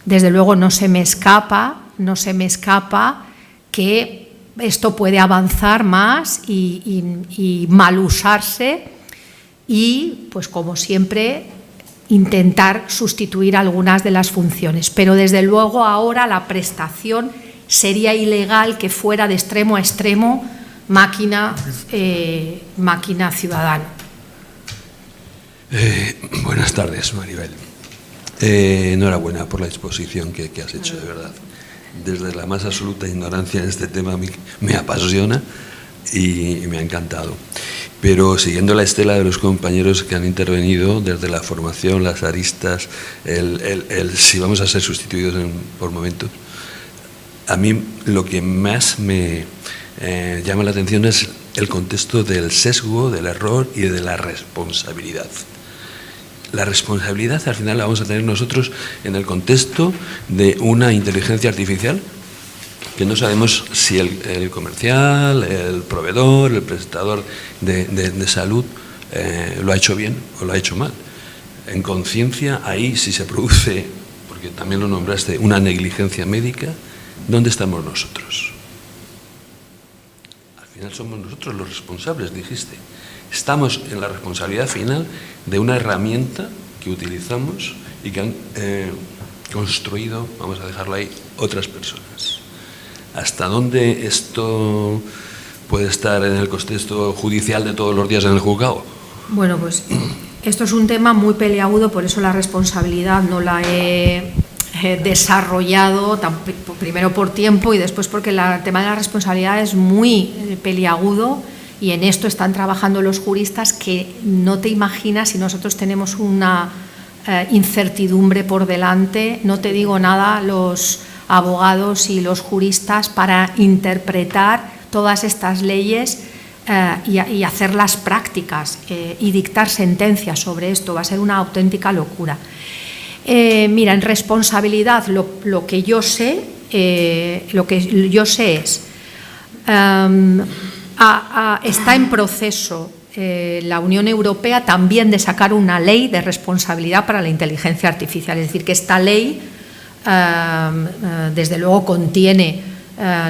S3: Desde luego no se me escapa que esto puede avanzar más y mal usarse y, pues como siempre, intentar sustituir algunas de las funciones. Pero desde luego ahora la prestación sería ilegal que fuera de extremo a extremo máquina ciudadana.
S7: Buenas tardes, Maribel. Enhorabuena por la exposición que has hecho, de verdad. Desde la más absoluta ignorancia en este tema me apasiona y me ha encantado. Pero siguiendo la estela de los compañeros que han intervenido, desde la formación, las aristas, si vamos a ser sustituidos por momentos, a mí lo que más me llama la atención es el contexto del sesgo, del error y de la responsabilidad. La responsabilidad al final la vamos a tener nosotros en el contexto de una inteligencia artificial que no sabemos si el comercial, el proveedor, el prestador de salud lo ha hecho bien o lo ha hecho mal. En conciencia, ahí si se produce, porque también lo nombraste, una negligencia médica, ¿dónde estamos nosotros? Al final somos nosotros los responsables, dijiste. Estamos en la responsabilidad final de una herramienta que utilizamos y que han construido, vamos a dejarlo ahí, otras personas. ¿Hasta dónde esto puede estar en el contexto judicial de todos los días en el juzgado?
S3: Bueno, pues esto es un tema muy peliagudo, por eso la responsabilidad no la he desarrollado, primero por tiempo y después porque el tema de la responsabilidad es muy peliagudo. Y en esto están trabajando los juristas que no te imaginas si nosotros tenemos una incertidumbre por delante. No te digo nada, los abogados y los juristas para interpretar todas estas leyes y hacerlas prácticas y dictar sentencias sobre esto. Va a ser una auténtica locura. Mira, en responsabilidad lo que yo sé es está en proceso la Unión Europea también de sacar una ley de responsabilidad para la inteligencia artificial. Es decir, que esta ley desde luego contiene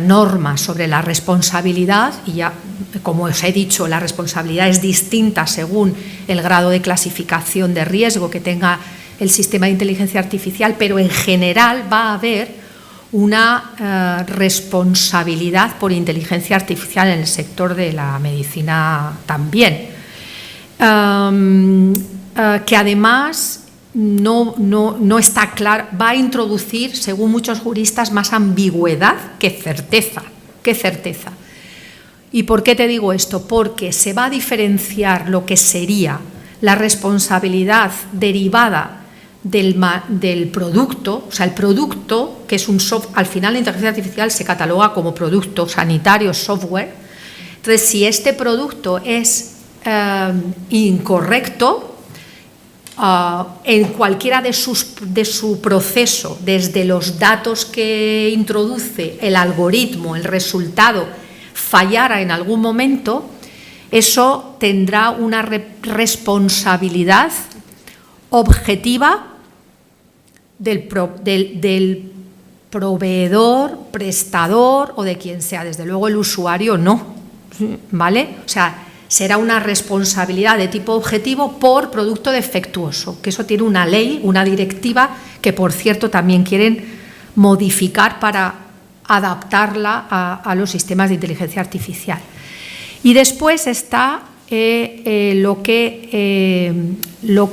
S3: normas sobre la responsabilidad y ya, como os he dicho, la responsabilidad es distinta según el grado de clasificación de riesgo que tenga el sistema de inteligencia artificial, pero en general va a haber una responsabilidad por inteligencia artificial en el sector de la medicina también, que además no está claro, va a introducir, según muchos juristas, más ambigüedad que certeza. ¿Y por qué te digo esto? Porque se va a diferenciar lo que sería la responsabilidad derivada del producto, o sea, el producto, que es un software, al final la inteligencia artificial se cataloga como producto sanitario, software. Entonces, si este producto es incorrecto, en cualquiera de su proceso, desde los datos que introduce el algoritmo, el resultado, fallara en algún momento, eso tendrá una responsabilidad objetiva del proveedor, prestador o de quien sea. Desde luego el usuario no, ¿vale? O sea, será una responsabilidad de tipo objetivo por producto defectuoso, que eso tiene una ley, una directiva, que por cierto también quieren modificar para adaptarla a los sistemas de inteligencia artificial. Y después está lo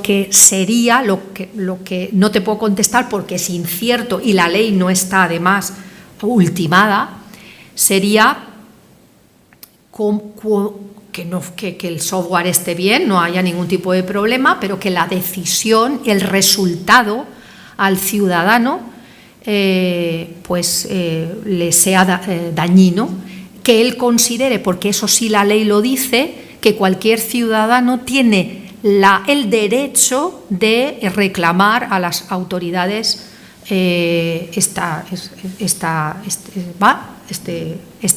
S3: que sería, lo que no te puedo contestar porque es incierto y la ley no está además ultimada, sería que el software esté bien, no haya ningún tipo de problema, pero que la decisión, el resultado al ciudadano le sea dañino, que él considere, porque eso sí la ley lo dice, que cualquier ciudadano tiene el derecho de reclamar a las autoridades este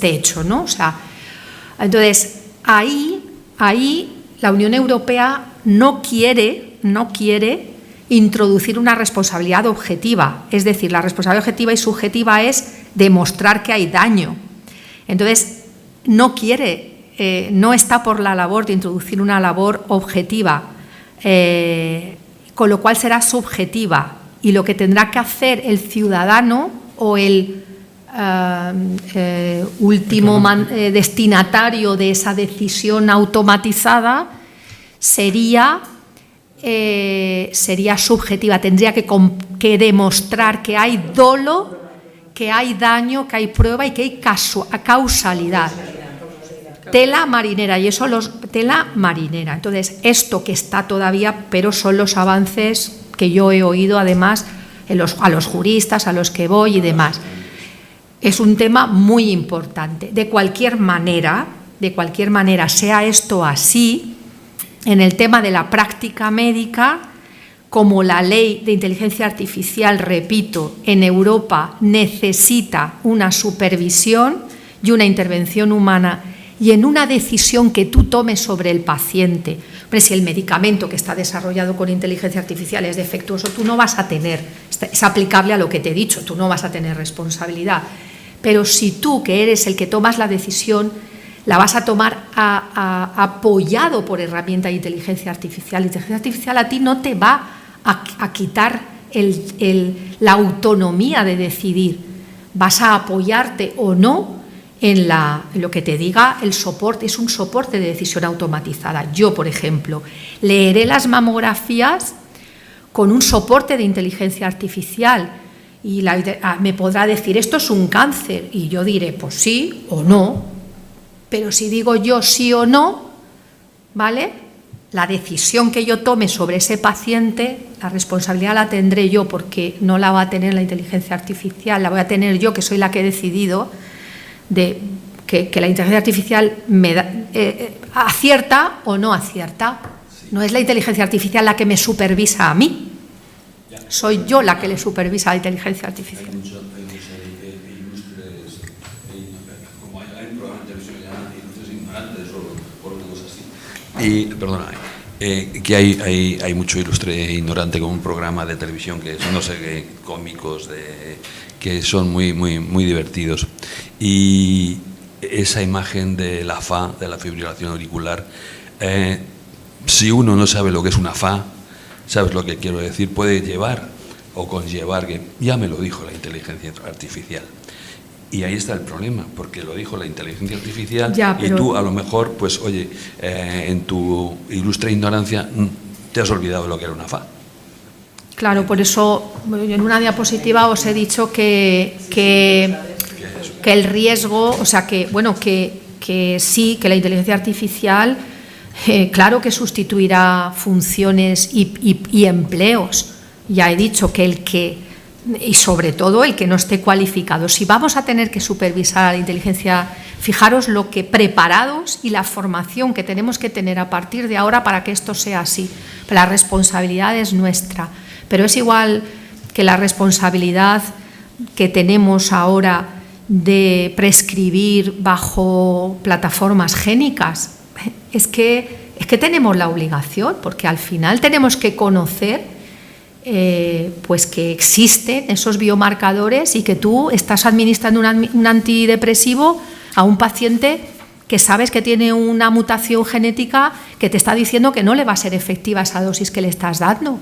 S3: hecho, ¿no? O sea, entonces ahí la Unión Europea no quiere introducir una responsabilidad objetiva, es decir, la responsabilidad objetiva y subjetiva es demostrar que hay daño. Entonces no está por la labor de introducir una labor objetiva, con lo cual será subjetiva, y lo que tendrá que hacer el ciudadano o el último destinatario de esa decisión automatizada sería subjetiva, tendría que demostrar que hay dolo, que hay daño, que hay prueba y que hay causalidad. Tela marinera, y eso tela marinera. Entonces, esto que está todavía, pero son los avances que yo he oído además a los juristas, a los que voy y demás. Es un tema muy importante. De cualquier manera, sea esto así, en el tema de la práctica médica, como la ley de inteligencia artificial, repito, en Europa necesita una supervisión y una intervención humana, y en una decisión que tú tomes sobre el paciente. Hombre, si el medicamento que está desarrollado con inteligencia artificial es defectuoso, tú no vas a tener, es aplicable a lo que te he dicho, tú no vas a tener responsabilidad. Pero si tú, que eres el que tomas la decisión, la vas a tomar apoyado por herramienta de inteligencia artificial. La inteligencia artificial a ti no te va a quitar la autonomía de decidir. Vas a apoyarte o no en lo que te diga el soporte. Es un soporte de decisión automatizada. Yo, por ejemplo, leeré las mamografías con un soporte de inteligencia artificial y me podrá decir, esto es un cáncer, y yo diré, pues sí o no. Pero si digo yo sí o no, ¿vale? La decisión que yo tome sobre ese paciente, la responsabilidad la tendré yo, porque no la va a tener la inteligencia artificial, la voy a tener yo, que soy la que he decidido de que la inteligencia artificial acierta o no acierta. No es la inteligencia artificial la que me supervisa a mí, soy yo la que le supervisa a la inteligencia artificial.
S7: Y, perdona, que hay mucho ilustre ignorante con un programa de televisión que son, no sé qué, cómicos, que son muy, muy, muy divertidos. Y esa imagen de la FA, de la fibrilación auricular, si uno no sabe lo que es una FA, ¿sabes lo que quiero decir? Puede llevar o conllevar, que ya me lo dijo la inteligencia artificial. Y ahí está el problema, porque lo dijo la inteligencia artificial, ya, pero... y tú a lo mejor, pues oye, en tu ilustre ignorancia te has olvidado lo que era una FA.
S3: Claro, por eso en una diapositiva os he dicho que el riesgo, o sea que, bueno, que sí, que la inteligencia artificial, claro que sustituirá funciones y empleos. Ya he dicho que y sobre todo el que no esté cualificado. Si vamos a tener que supervisar a la inteligencia, fijaros lo que preparados y la formación que tenemos que tener a partir de ahora para que esto sea así. La responsabilidad es nuestra, pero es igual que la responsabilidad que tenemos ahora de prescribir bajo plataformas génicas. es que tenemos la obligación, porque al final tenemos que conocer pues que existen esos biomarcadores y que tú estás administrando un antidepresivo a un paciente que sabes que tiene una mutación genética que te está diciendo que no le va a ser efectiva esa dosis que le estás dando.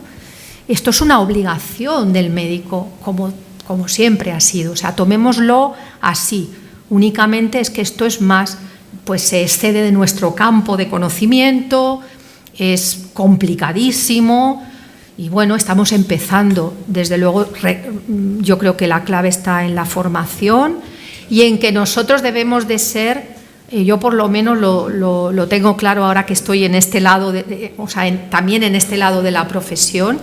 S3: Esto es una obligación del médico, como siempre ha sido. O sea, tomémoslo así. Únicamente es que esto es más, pues se excede de nuestro campo de conocimiento, es complicadísimo. Y bueno, estamos empezando. Desde luego, yo creo que la clave está en la formación y en que nosotros debemos de ser, yo por lo menos lo tengo claro ahora que estoy en este lado, también en este lado de la profesión,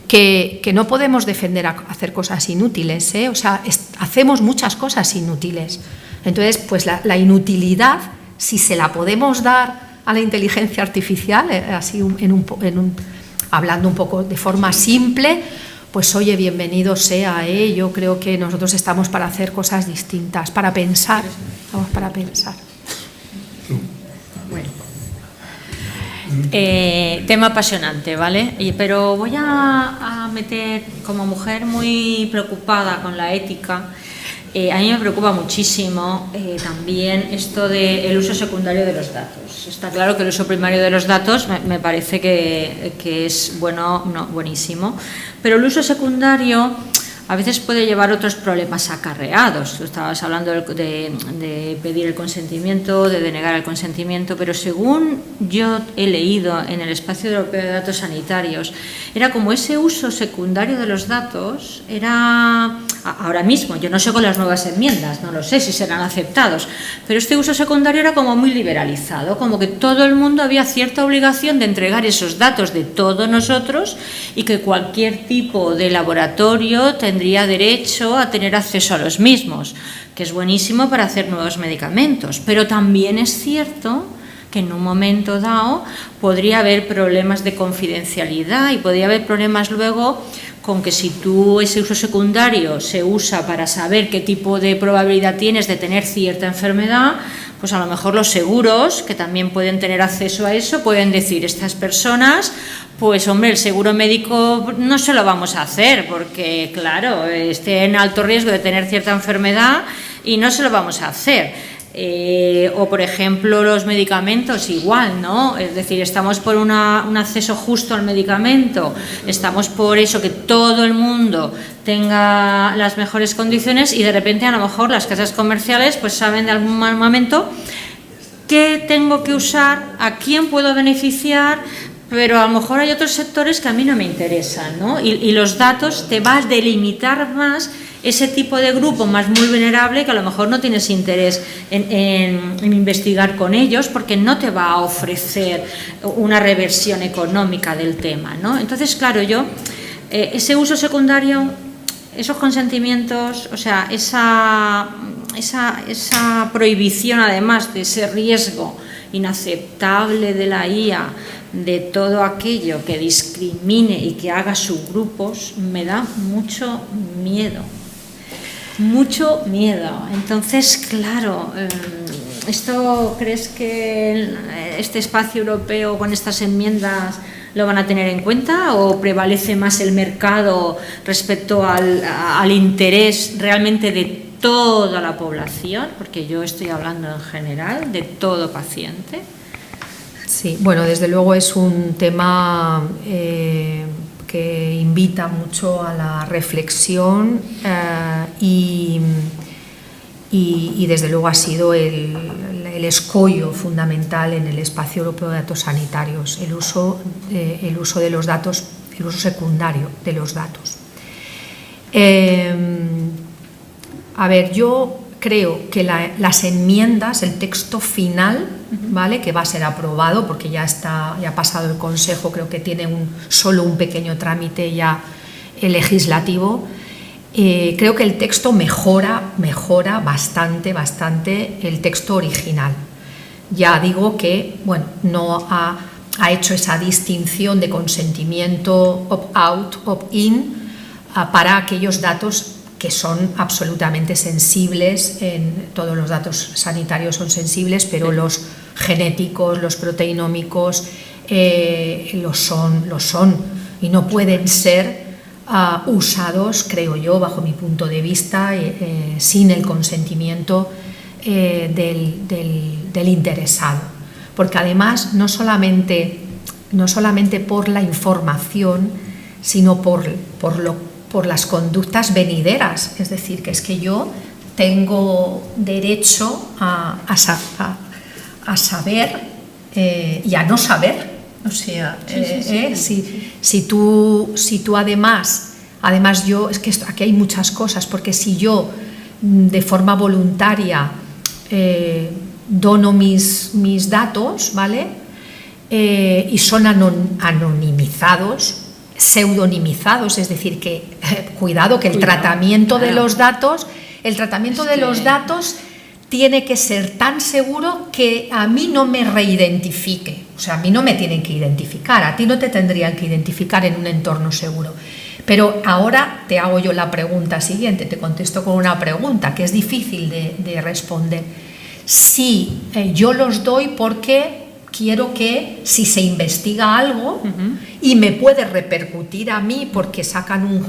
S3: que no podemos defender a hacer cosas inútiles, ¿eh? O sea, hacemos muchas cosas inútiles. Entonces, pues la inutilidad, si se la podemos dar a la inteligencia artificial, así hablando un poco de forma simple, pues oye, bienvenido sea, ¿eh? Yo creo que nosotros estamos para hacer cosas distintas, para pensar, estamos para pensar.
S2: Bueno. Tema apasionante, ¿vale? Pero voy a meter, como mujer muy preocupada con la ética, a mí me preocupa muchísimo también esto del uso secundario de los datos. Está claro que el uso primario de los datos me parece que es buenísimo, pero el uso secundario a veces puede llevar otros problemas acarreados. Tú estabas hablando de pedir el consentimiento, de denegar el consentimiento, pero según yo he leído en el Espacio Europeo de Datos Sanitarios, era como ese uso secundario de los datos era... Ahora mismo, yo no sé con las nuevas enmiendas, no lo sé si serán aceptados, pero este uso secundario era como muy liberalizado, como que todo el mundo había cierta obligación de entregar esos datos de todos nosotros y que cualquier tipo de laboratorio tendría derecho a tener acceso a los mismos, que es buenísimo para hacer nuevos medicamentos, pero también es cierto que en un momento dado podría haber problemas de confidencialidad y podría haber problemas luego con que si tú ese uso secundario se usa para saber qué tipo de probabilidad tienes de tener cierta enfermedad, pues a lo mejor los seguros, que también pueden tener acceso a eso, pueden decir, estas personas, pues hombre, el seguro médico no se lo vamos a hacer porque, claro, esté en alto riesgo de tener cierta enfermedad y no se lo vamos a hacer. O por ejemplo los medicamentos igual, ¿no? Es decir, estamos por un acceso justo al medicamento, estamos por eso que todo el mundo tenga las mejores condiciones y de repente a lo mejor las casas comerciales pues saben de algún momento qué tengo que usar, a quién puedo beneficiar, pero a lo mejor hay otros sectores que a mí no me interesan, ¿no? Y los datos te va a delimitar más ese tipo de grupo más vulnerable que a lo mejor no tienes interés en investigar con ellos porque no te va a ofrecer una reversión económica del tema, ¿no? Entonces, claro, ese uso secundario, esos consentimientos, o sea, esa prohibición además de ese riesgo inaceptable de la IA, de todo aquello que discrimine y que haga subgrupos, me da mucho miedo. Mucho miedo. Entonces, claro, ¿esto crees que este espacio europeo con estas enmiendas lo van a tener en cuenta o prevalece más el mercado respecto al interés realmente de toda la población? Porque yo estoy hablando en general de todo paciente.
S3: Sí, bueno, desde luego es un tema que invita mucho a la reflexión y desde luego ha sido el escollo fundamental en el Espacio Europeo de Datos Sanitarios, el uso de los datos, el uso secundario de los datos. A ver, yo creo que las enmiendas, el texto final, ¿vale?, que va a ser aprobado porque ya ha pasado el Consejo, creo que tiene solo un pequeño trámite ya legislativo. Creo que el texto mejora bastante el texto original. Ya digo que, bueno, no ha hecho esa distinción de consentimiento opt-out, opt-in para aquellos datos que son absolutamente sensibles, todos los datos sanitarios son sensibles, pero los genéticos, los proteinómicos lo son y no pueden ser usados, creo yo, bajo mi punto de vista, sin el consentimiento del interesado. Porque además no solamente por la información, sino por las conductas venideras. Es decir, que es que yo tengo derecho a saber y a no saber. O sea, si tú además yo, es que aquí hay muchas cosas, porque si yo de forma voluntaria dono mis datos, ¿vale? Y son anonimizados, pseudonimizados, es decir, que cuidado, que el tratamiento de los datos, tiene que ser tan seguro que a mí no me reidentifique. O sea, a mí no me tienen que identificar, a ti no te tendrían que identificar en un entorno seguro. Pero ahora te hago yo la pregunta siguiente, te contesto con una pregunta que es difícil de responder. Si yo los doy porque quiero que, si se investiga algo y me puede repercutir a mí porque sacan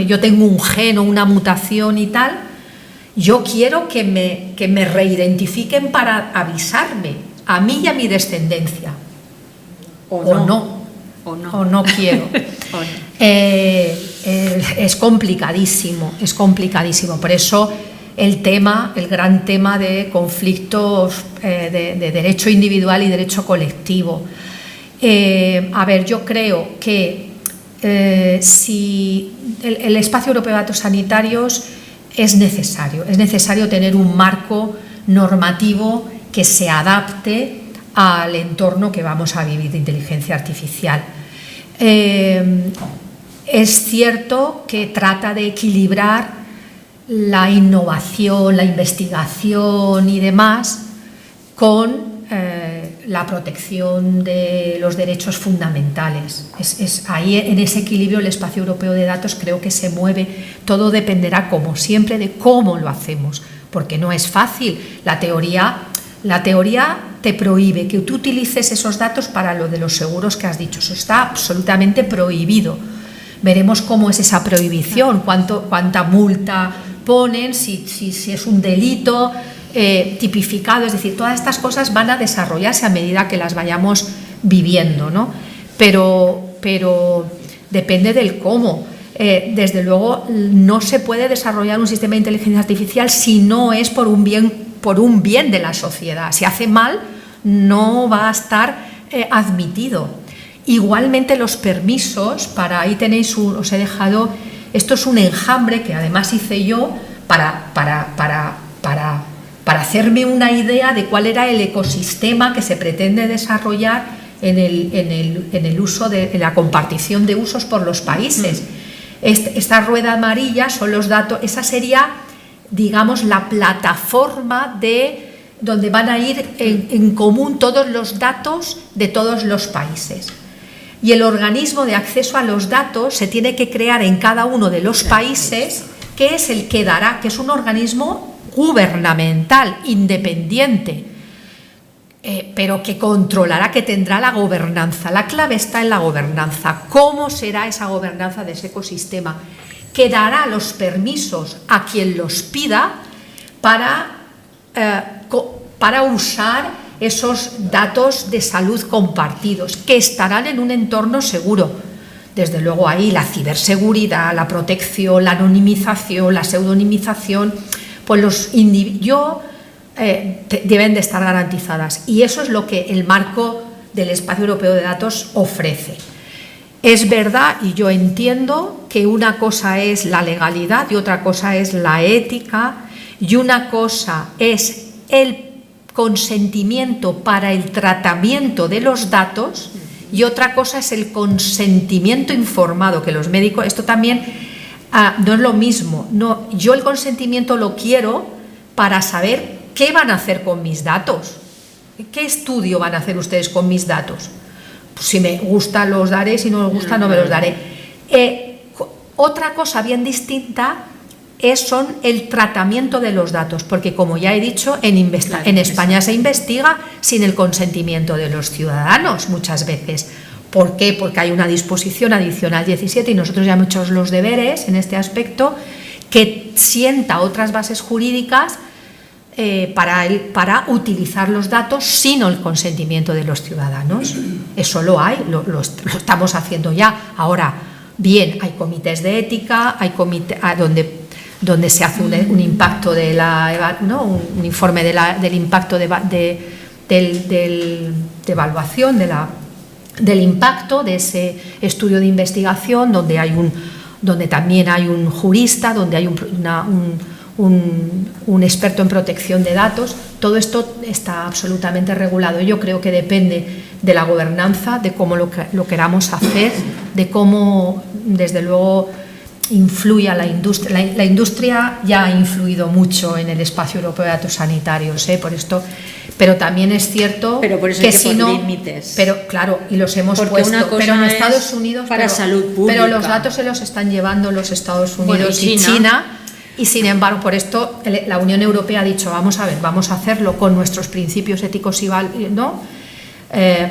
S3: yo tengo un gen o una mutación y tal, yo quiero que me reidentifiquen para avisarme, a mí y a mi descendencia. O no quiero. Es complicadísimo. Por eso el gran tema de conflictos de derecho individual y derecho colectivo. Yo creo que si el Espacio Europeo de Datos Sanitarios es necesario tener un marco normativo que se adapte al entorno que vamos a vivir de inteligencia artificial. Es cierto que trata de equilibrar la innovación, la investigación y demás con la protección de los derechos fundamentales. Ahí, en ese equilibrio, el Espacio Europeo de Datos creo que se mueve. Todo dependerá, como siempre, de cómo lo hacemos, porque no es fácil. La teoría te prohíbe que tú utilices esos datos para lo de los seguros que has dicho. Eso está absolutamente prohibido. Veremos cómo es esa prohibición, cuánta multa ponen, si es un delito tipificado. Es decir, todas estas cosas van a desarrollarse a medida que las vayamos viviendo, ¿no? Pero depende del cómo. Desde luego, no se puede desarrollar un sistema de inteligencia artificial si no es por un bien de la sociedad. Si hace mal, no va a estar admitido. Igualmente, los permisos, ahí tenéis os he dejado, esto es un enjambre que además hice yo para hacerme una idea de cuál era el ecosistema que se pretende desarrollar en el uso en la compartición de usos por los países. Esta rueda amarilla son los datos, esa sería, digamos, la plataforma donde van a ir en común todos los datos de todos los países. Y el organismo de acceso a los datos se tiene que crear en cada uno de los países, que es el que dará, que es un organismo gubernamental, independiente, pero que controlará, que tendrá la gobernanza. La clave está en la gobernanza. ¿Cómo será esa gobernanza de ese ecosistema? Que dará los permisos a quien los pida para usar esos datos de salud compartidos, que estarán en un entorno seguro. Desde luego ahí la ciberseguridad, la protección, la anonimización, la pseudonimización, pues deben de estar garantizadas. Y eso es lo que el marco del Espacio Europeo de Datos ofrece. Es verdad, y yo entiendo, que una cosa es la legalidad y otra cosa es la ética, y una cosa es el consentimiento para el tratamiento de los datos y otra cosa es el consentimiento informado, que los médicos, esto también no es lo mismo. No, yo el consentimiento lo quiero para saber qué van a hacer con mis datos, qué estudio van a hacer ustedes con mis datos. Pues si me gusta los daré, si no me gusta no me los daré. Otra cosa bien distinta son el tratamiento de los datos, porque como ya he dicho, en España se investiga sin el consentimiento de los ciudadanos muchas veces. ¿Por qué? Porque hay una disposición adicional 17 y nosotros ya hemos hecho los deberes en este aspecto que sienta otras bases jurídicas para utilizar los datos sin el consentimiento de los ciudadanos. Eso lo hay, lo estamos haciendo ya. Ahora, bien, hay comités de ética, hay donde se hace un impacto de un informe del impacto de evaluación del impacto de ese estudio de investigación, donde también hay un jurista, donde hay un experto en protección de datos. Todo esto está absolutamente regulado. Yo creo que depende de la gobernanza, de cómo lo queramos hacer, de cómo, desde luego, influye a la industria. La industria ya ha influido mucho en el espacio europeo de datos sanitarios, por esto, pero también es cierto que si no,
S2: límites.
S3: Pero claro, y los hemos
S2: porque
S3: puesto,
S2: una cosa
S3: pero en Estados Unidos
S2: para salud pública.
S3: Pero los datos se los están llevando los Estados Unidos y China. Y sin embargo, por esto la Unión Europea ha dicho, vamos a ver, vamos a hacerlo con nuestros principios éticos y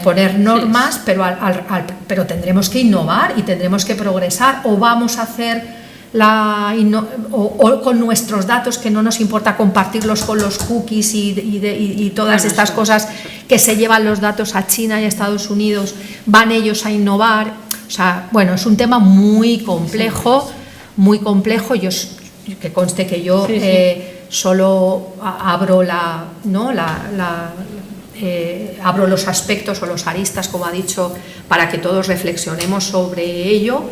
S3: poner normas, pero tendremos que innovar y tendremos que progresar, o vamos a hacer o con nuestros datos, que no nos importa compartirlos con los cookies y todas estas cosas que se llevan los datos a China y a Estados Unidos, van ellos a innovar. O sea, bueno, es un tema muy complejo, muy complejo. Que conste que yo solo abro abro los aspectos o los aristas, como ha dicho, para que todos reflexionemos sobre ello,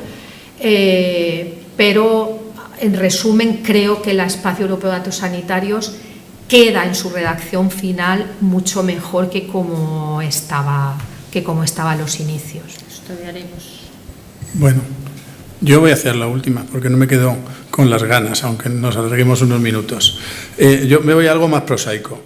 S3: pero en resumen creo que el Espacio Europeo de Datos Sanitarios queda en su redacción final mucho mejor que como estaba a los inicios.
S2: Estudiaremos.
S1: Bueno, yo voy a hacer la última porque no me quedo con las ganas, aunque nos alarguemos unos minutos. Yo me voy a algo más prosaico.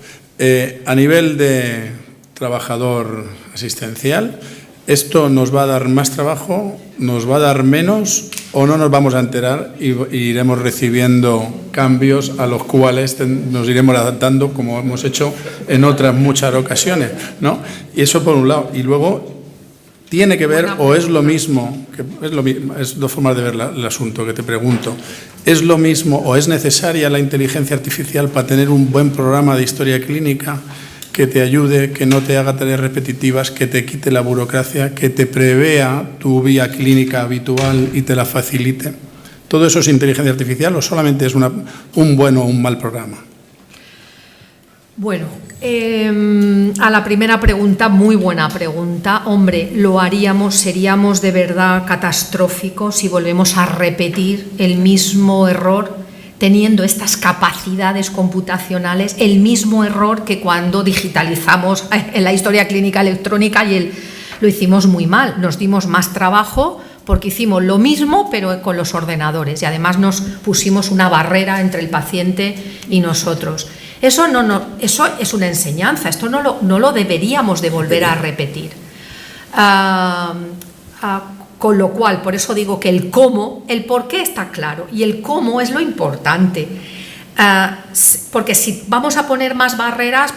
S1: A nivel de trabajador asistencial, ¿esto nos va a dar más trabajo, nos va a dar menos, o no nos vamos a enterar y iremos recibiendo cambios a los cuales nos iremos adaptando, como hemos hecho en otras muchas ocasiones, ¿no? Y eso por un lado. Y luego, ¿tiene que ver o es lo mismo? Es dos formas de ver el asunto que te pregunto. ¿Es lo mismo o es necesaria la inteligencia artificial para tener un buen programa de historia clínica que te ayude, que no te haga tareas repetitivas, que te quite la burocracia, que te prevea tu vía clínica habitual y te la facilite? ¿Todo eso es inteligencia artificial o solamente es un buen o un mal programa?
S3: Bueno, a la primera pregunta, muy buena pregunta. Hombre, seríamos de verdad catastróficos si volvemos a repetir el mismo error, teniendo estas capacidades computacionales, el mismo error que cuando digitalizamos en la historia clínica electrónica lo hicimos muy mal. Nos dimos más trabajo porque hicimos lo mismo pero con los ordenadores, y además nos pusimos una barrera entre el paciente y nosotros. Eso es una enseñanza, esto no lo deberíamos de volver a repetir. Con lo cual, por eso digo que el por qué está claro, y el cómo es lo importante. Porque si vamos a poner más barreras,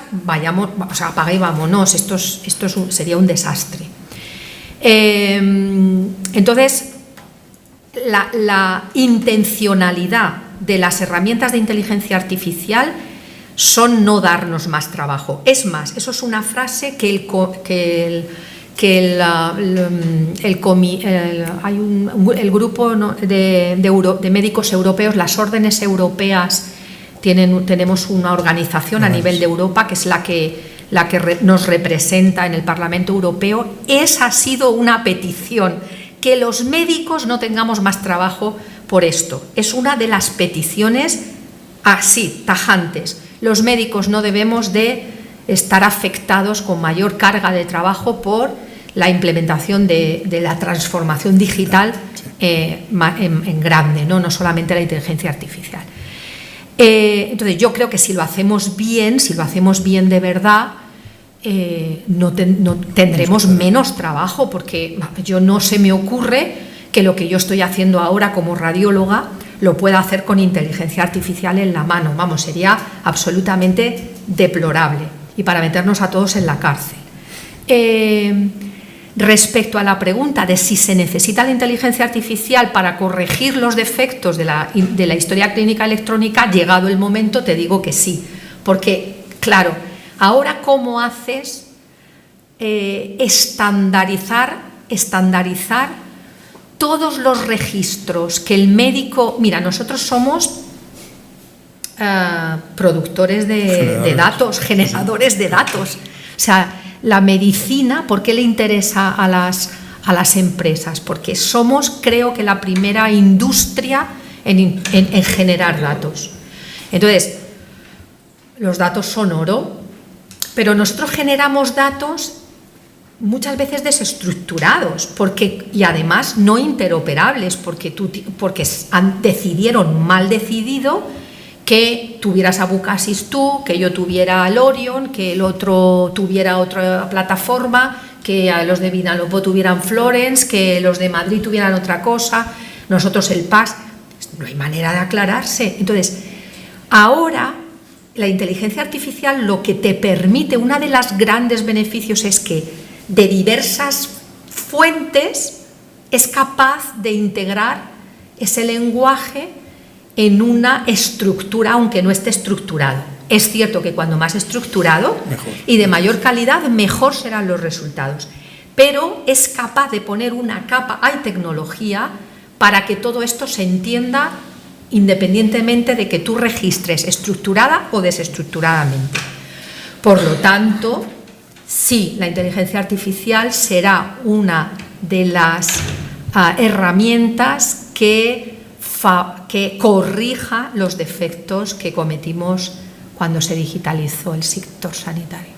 S3: apaga y vámonos, esto sería un desastre. Entonces, la intencionalidad de las herramientas de inteligencia artificial son no darnos más trabajo. Es más, eso es una frase que el grupo de médicos europeos, las órdenes europeas, tenemos una organización a nivel de Europa que es la que nos representa en el Parlamento Europeo. Esa ha sido una petición, que los médicos no tengamos más trabajo por esto. Es una de las peticiones así, tajantes. Los médicos no debemos de estar afectados con mayor carga de trabajo por la implementación de la transformación digital en grande, no solamente la inteligencia artificial. Entonces, yo creo que si lo hacemos bien de verdad, no tendremos menos trabajo, porque yo no se me ocurre que lo que yo estoy haciendo ahora como radióloga lo pueda hacer con inteligencia artificial en la mano. Vamos, sería absolutamente deplorable y para meternos a todos en la cárcel. Respecto a la pregunta de si se necesita la inteligencia artificial para corregir los defectos de la historia clínica electrónica, llegado el momento te digo que sí, porque claro, ahora ¿cómo haces estandarizar todos los registros que el médico... Mira, nosotros somos productores de datos, generadores de datos. O sea, la medicina, ¿por qué le interesa a las empresas? Porque somos, creo que, la primera industria en generar datos. Entonces, los datos son oro, pero nosotros generamos datos muchas veces desestructurados y además no interoperables, porque mal decidido que tuvieras Abucasis tú, que yo tuviera Lorion, que el otro tuviera otra plataforma, que los de Vinalopó tuvieran Florence, que los de Madrid tuvieran otra cosa, nosotros el PAS. No hay manera de aclararse. Entonces, ahora la inteligencia artificial lo que te permite, una de los grandes beneficios es que de diversas fuentes es capaz de integrar ese lenguaje en una estructura, aunque no esté estructurado. Es cierto que cuando más estructurado
S1: mejor.
S3: Y de mayor calidad, mejor serán los resultados. Pero es capaz de poner una capa, hay tecnología para que todo esto se entienda independientemente de que tú registres estructurada o desestructuradamente. Por lo tanto, sí, la inteligencia artificial será una de las herramientas que corrija los defectos que cometimos cuando se digitalizó el sector sanitario.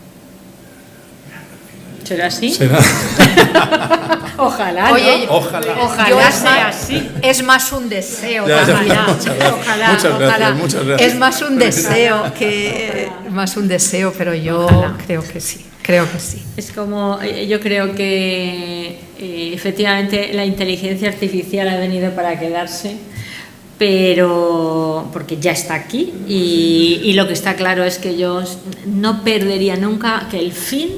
S2: ¿Será así?
S1: Será.
S2: Ojalá,
S3: Oye,
S2: ¿no?
S3: Ojalá
S2: sea así.
S3: Es más un deseo.
S1: Ya,
S2: Ojalá.
S1: Muchas gracias.
S3: Es más un deseo pero yo
S2: Ojalá.
S3: creo que sí.
S2: Es como, yo creo que efectivamente la inteligencia artificial ha venido para quedarse, pero porque ya está aquí y lo que está claro es que yo no perdería nunca que el fin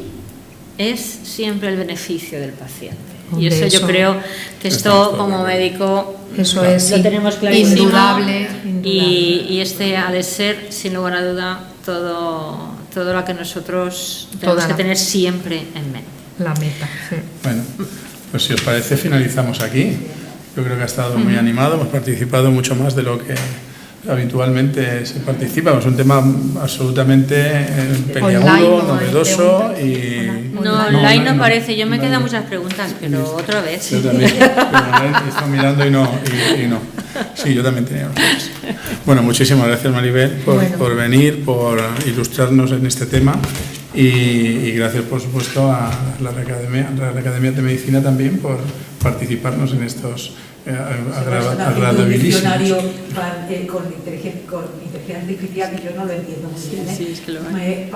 S2: es siempre el beneficio del paciente. Y eso yo creo que esto como médico
S3: eso es
S2: lo tenemos clarísimo.
S3: Indudable.
S2: Y este ha de ser, sin lugar a duda, todo lo que nosotros tenemos que tener siempre en mente.
S3: La meta. Sí.
S1: Bueno, pues si os parece finalizamos aquí. Yo creo que ha estado muy animado, hemos participado mucho más de lo que habitualmente se participa. Es un tema absolutamente peliagudo, novedoso y...
S2: Online no parece, yo me quedan muchas preguntas, pero otra vez.
S1: Yo también, pero estoy mirando y no. Sí, yo también tenía unas. Bueno, muchísimas gracias Maribel por venir, por ilustrarnos en este tema y gracias por supuesto a la Real Academia de Medicina también por participarnos en estos agradabilísimos.
S4: Diccionario con inteligencia artificial que yo no lo entiendo muy bien.
S2: Sí, es que lo hay.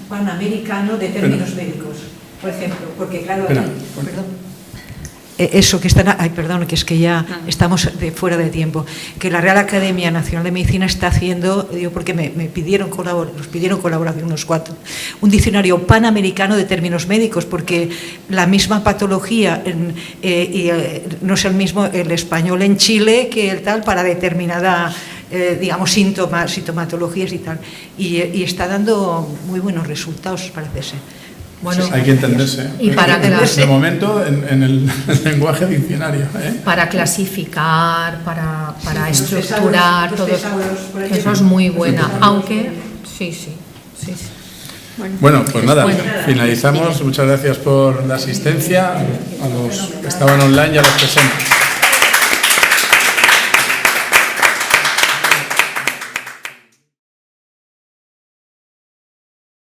S4: Panamericano de términos médicos, por ejemplo, porque claro,
S1: perdón.
S4: Eso que están, perdón, que es que ya estamos fuera de tiempo, que la Real Academia Nacional de Medicina está haciendo, digo porque nos pidieron colaboración unos cuantos, un diccionario panamericano de términos médicos, porque la misma patología no es el mismo el español en Chile que el tal para determinada digamos sintomatologías y tal, y está dando muy buenos resultados, parece ser.
S3: Bueno,
S1: hay que entenderse.
S3: Y para
S1: de momento en el lenguaje diccionario.
S3: Para clasificar, para estructurar, todo eso es muy buena. Aunque, sí.
S1: Bueno, pues nada, finalizamos. Muchas gracias por la asistencia a los que estaban online y a los presentes.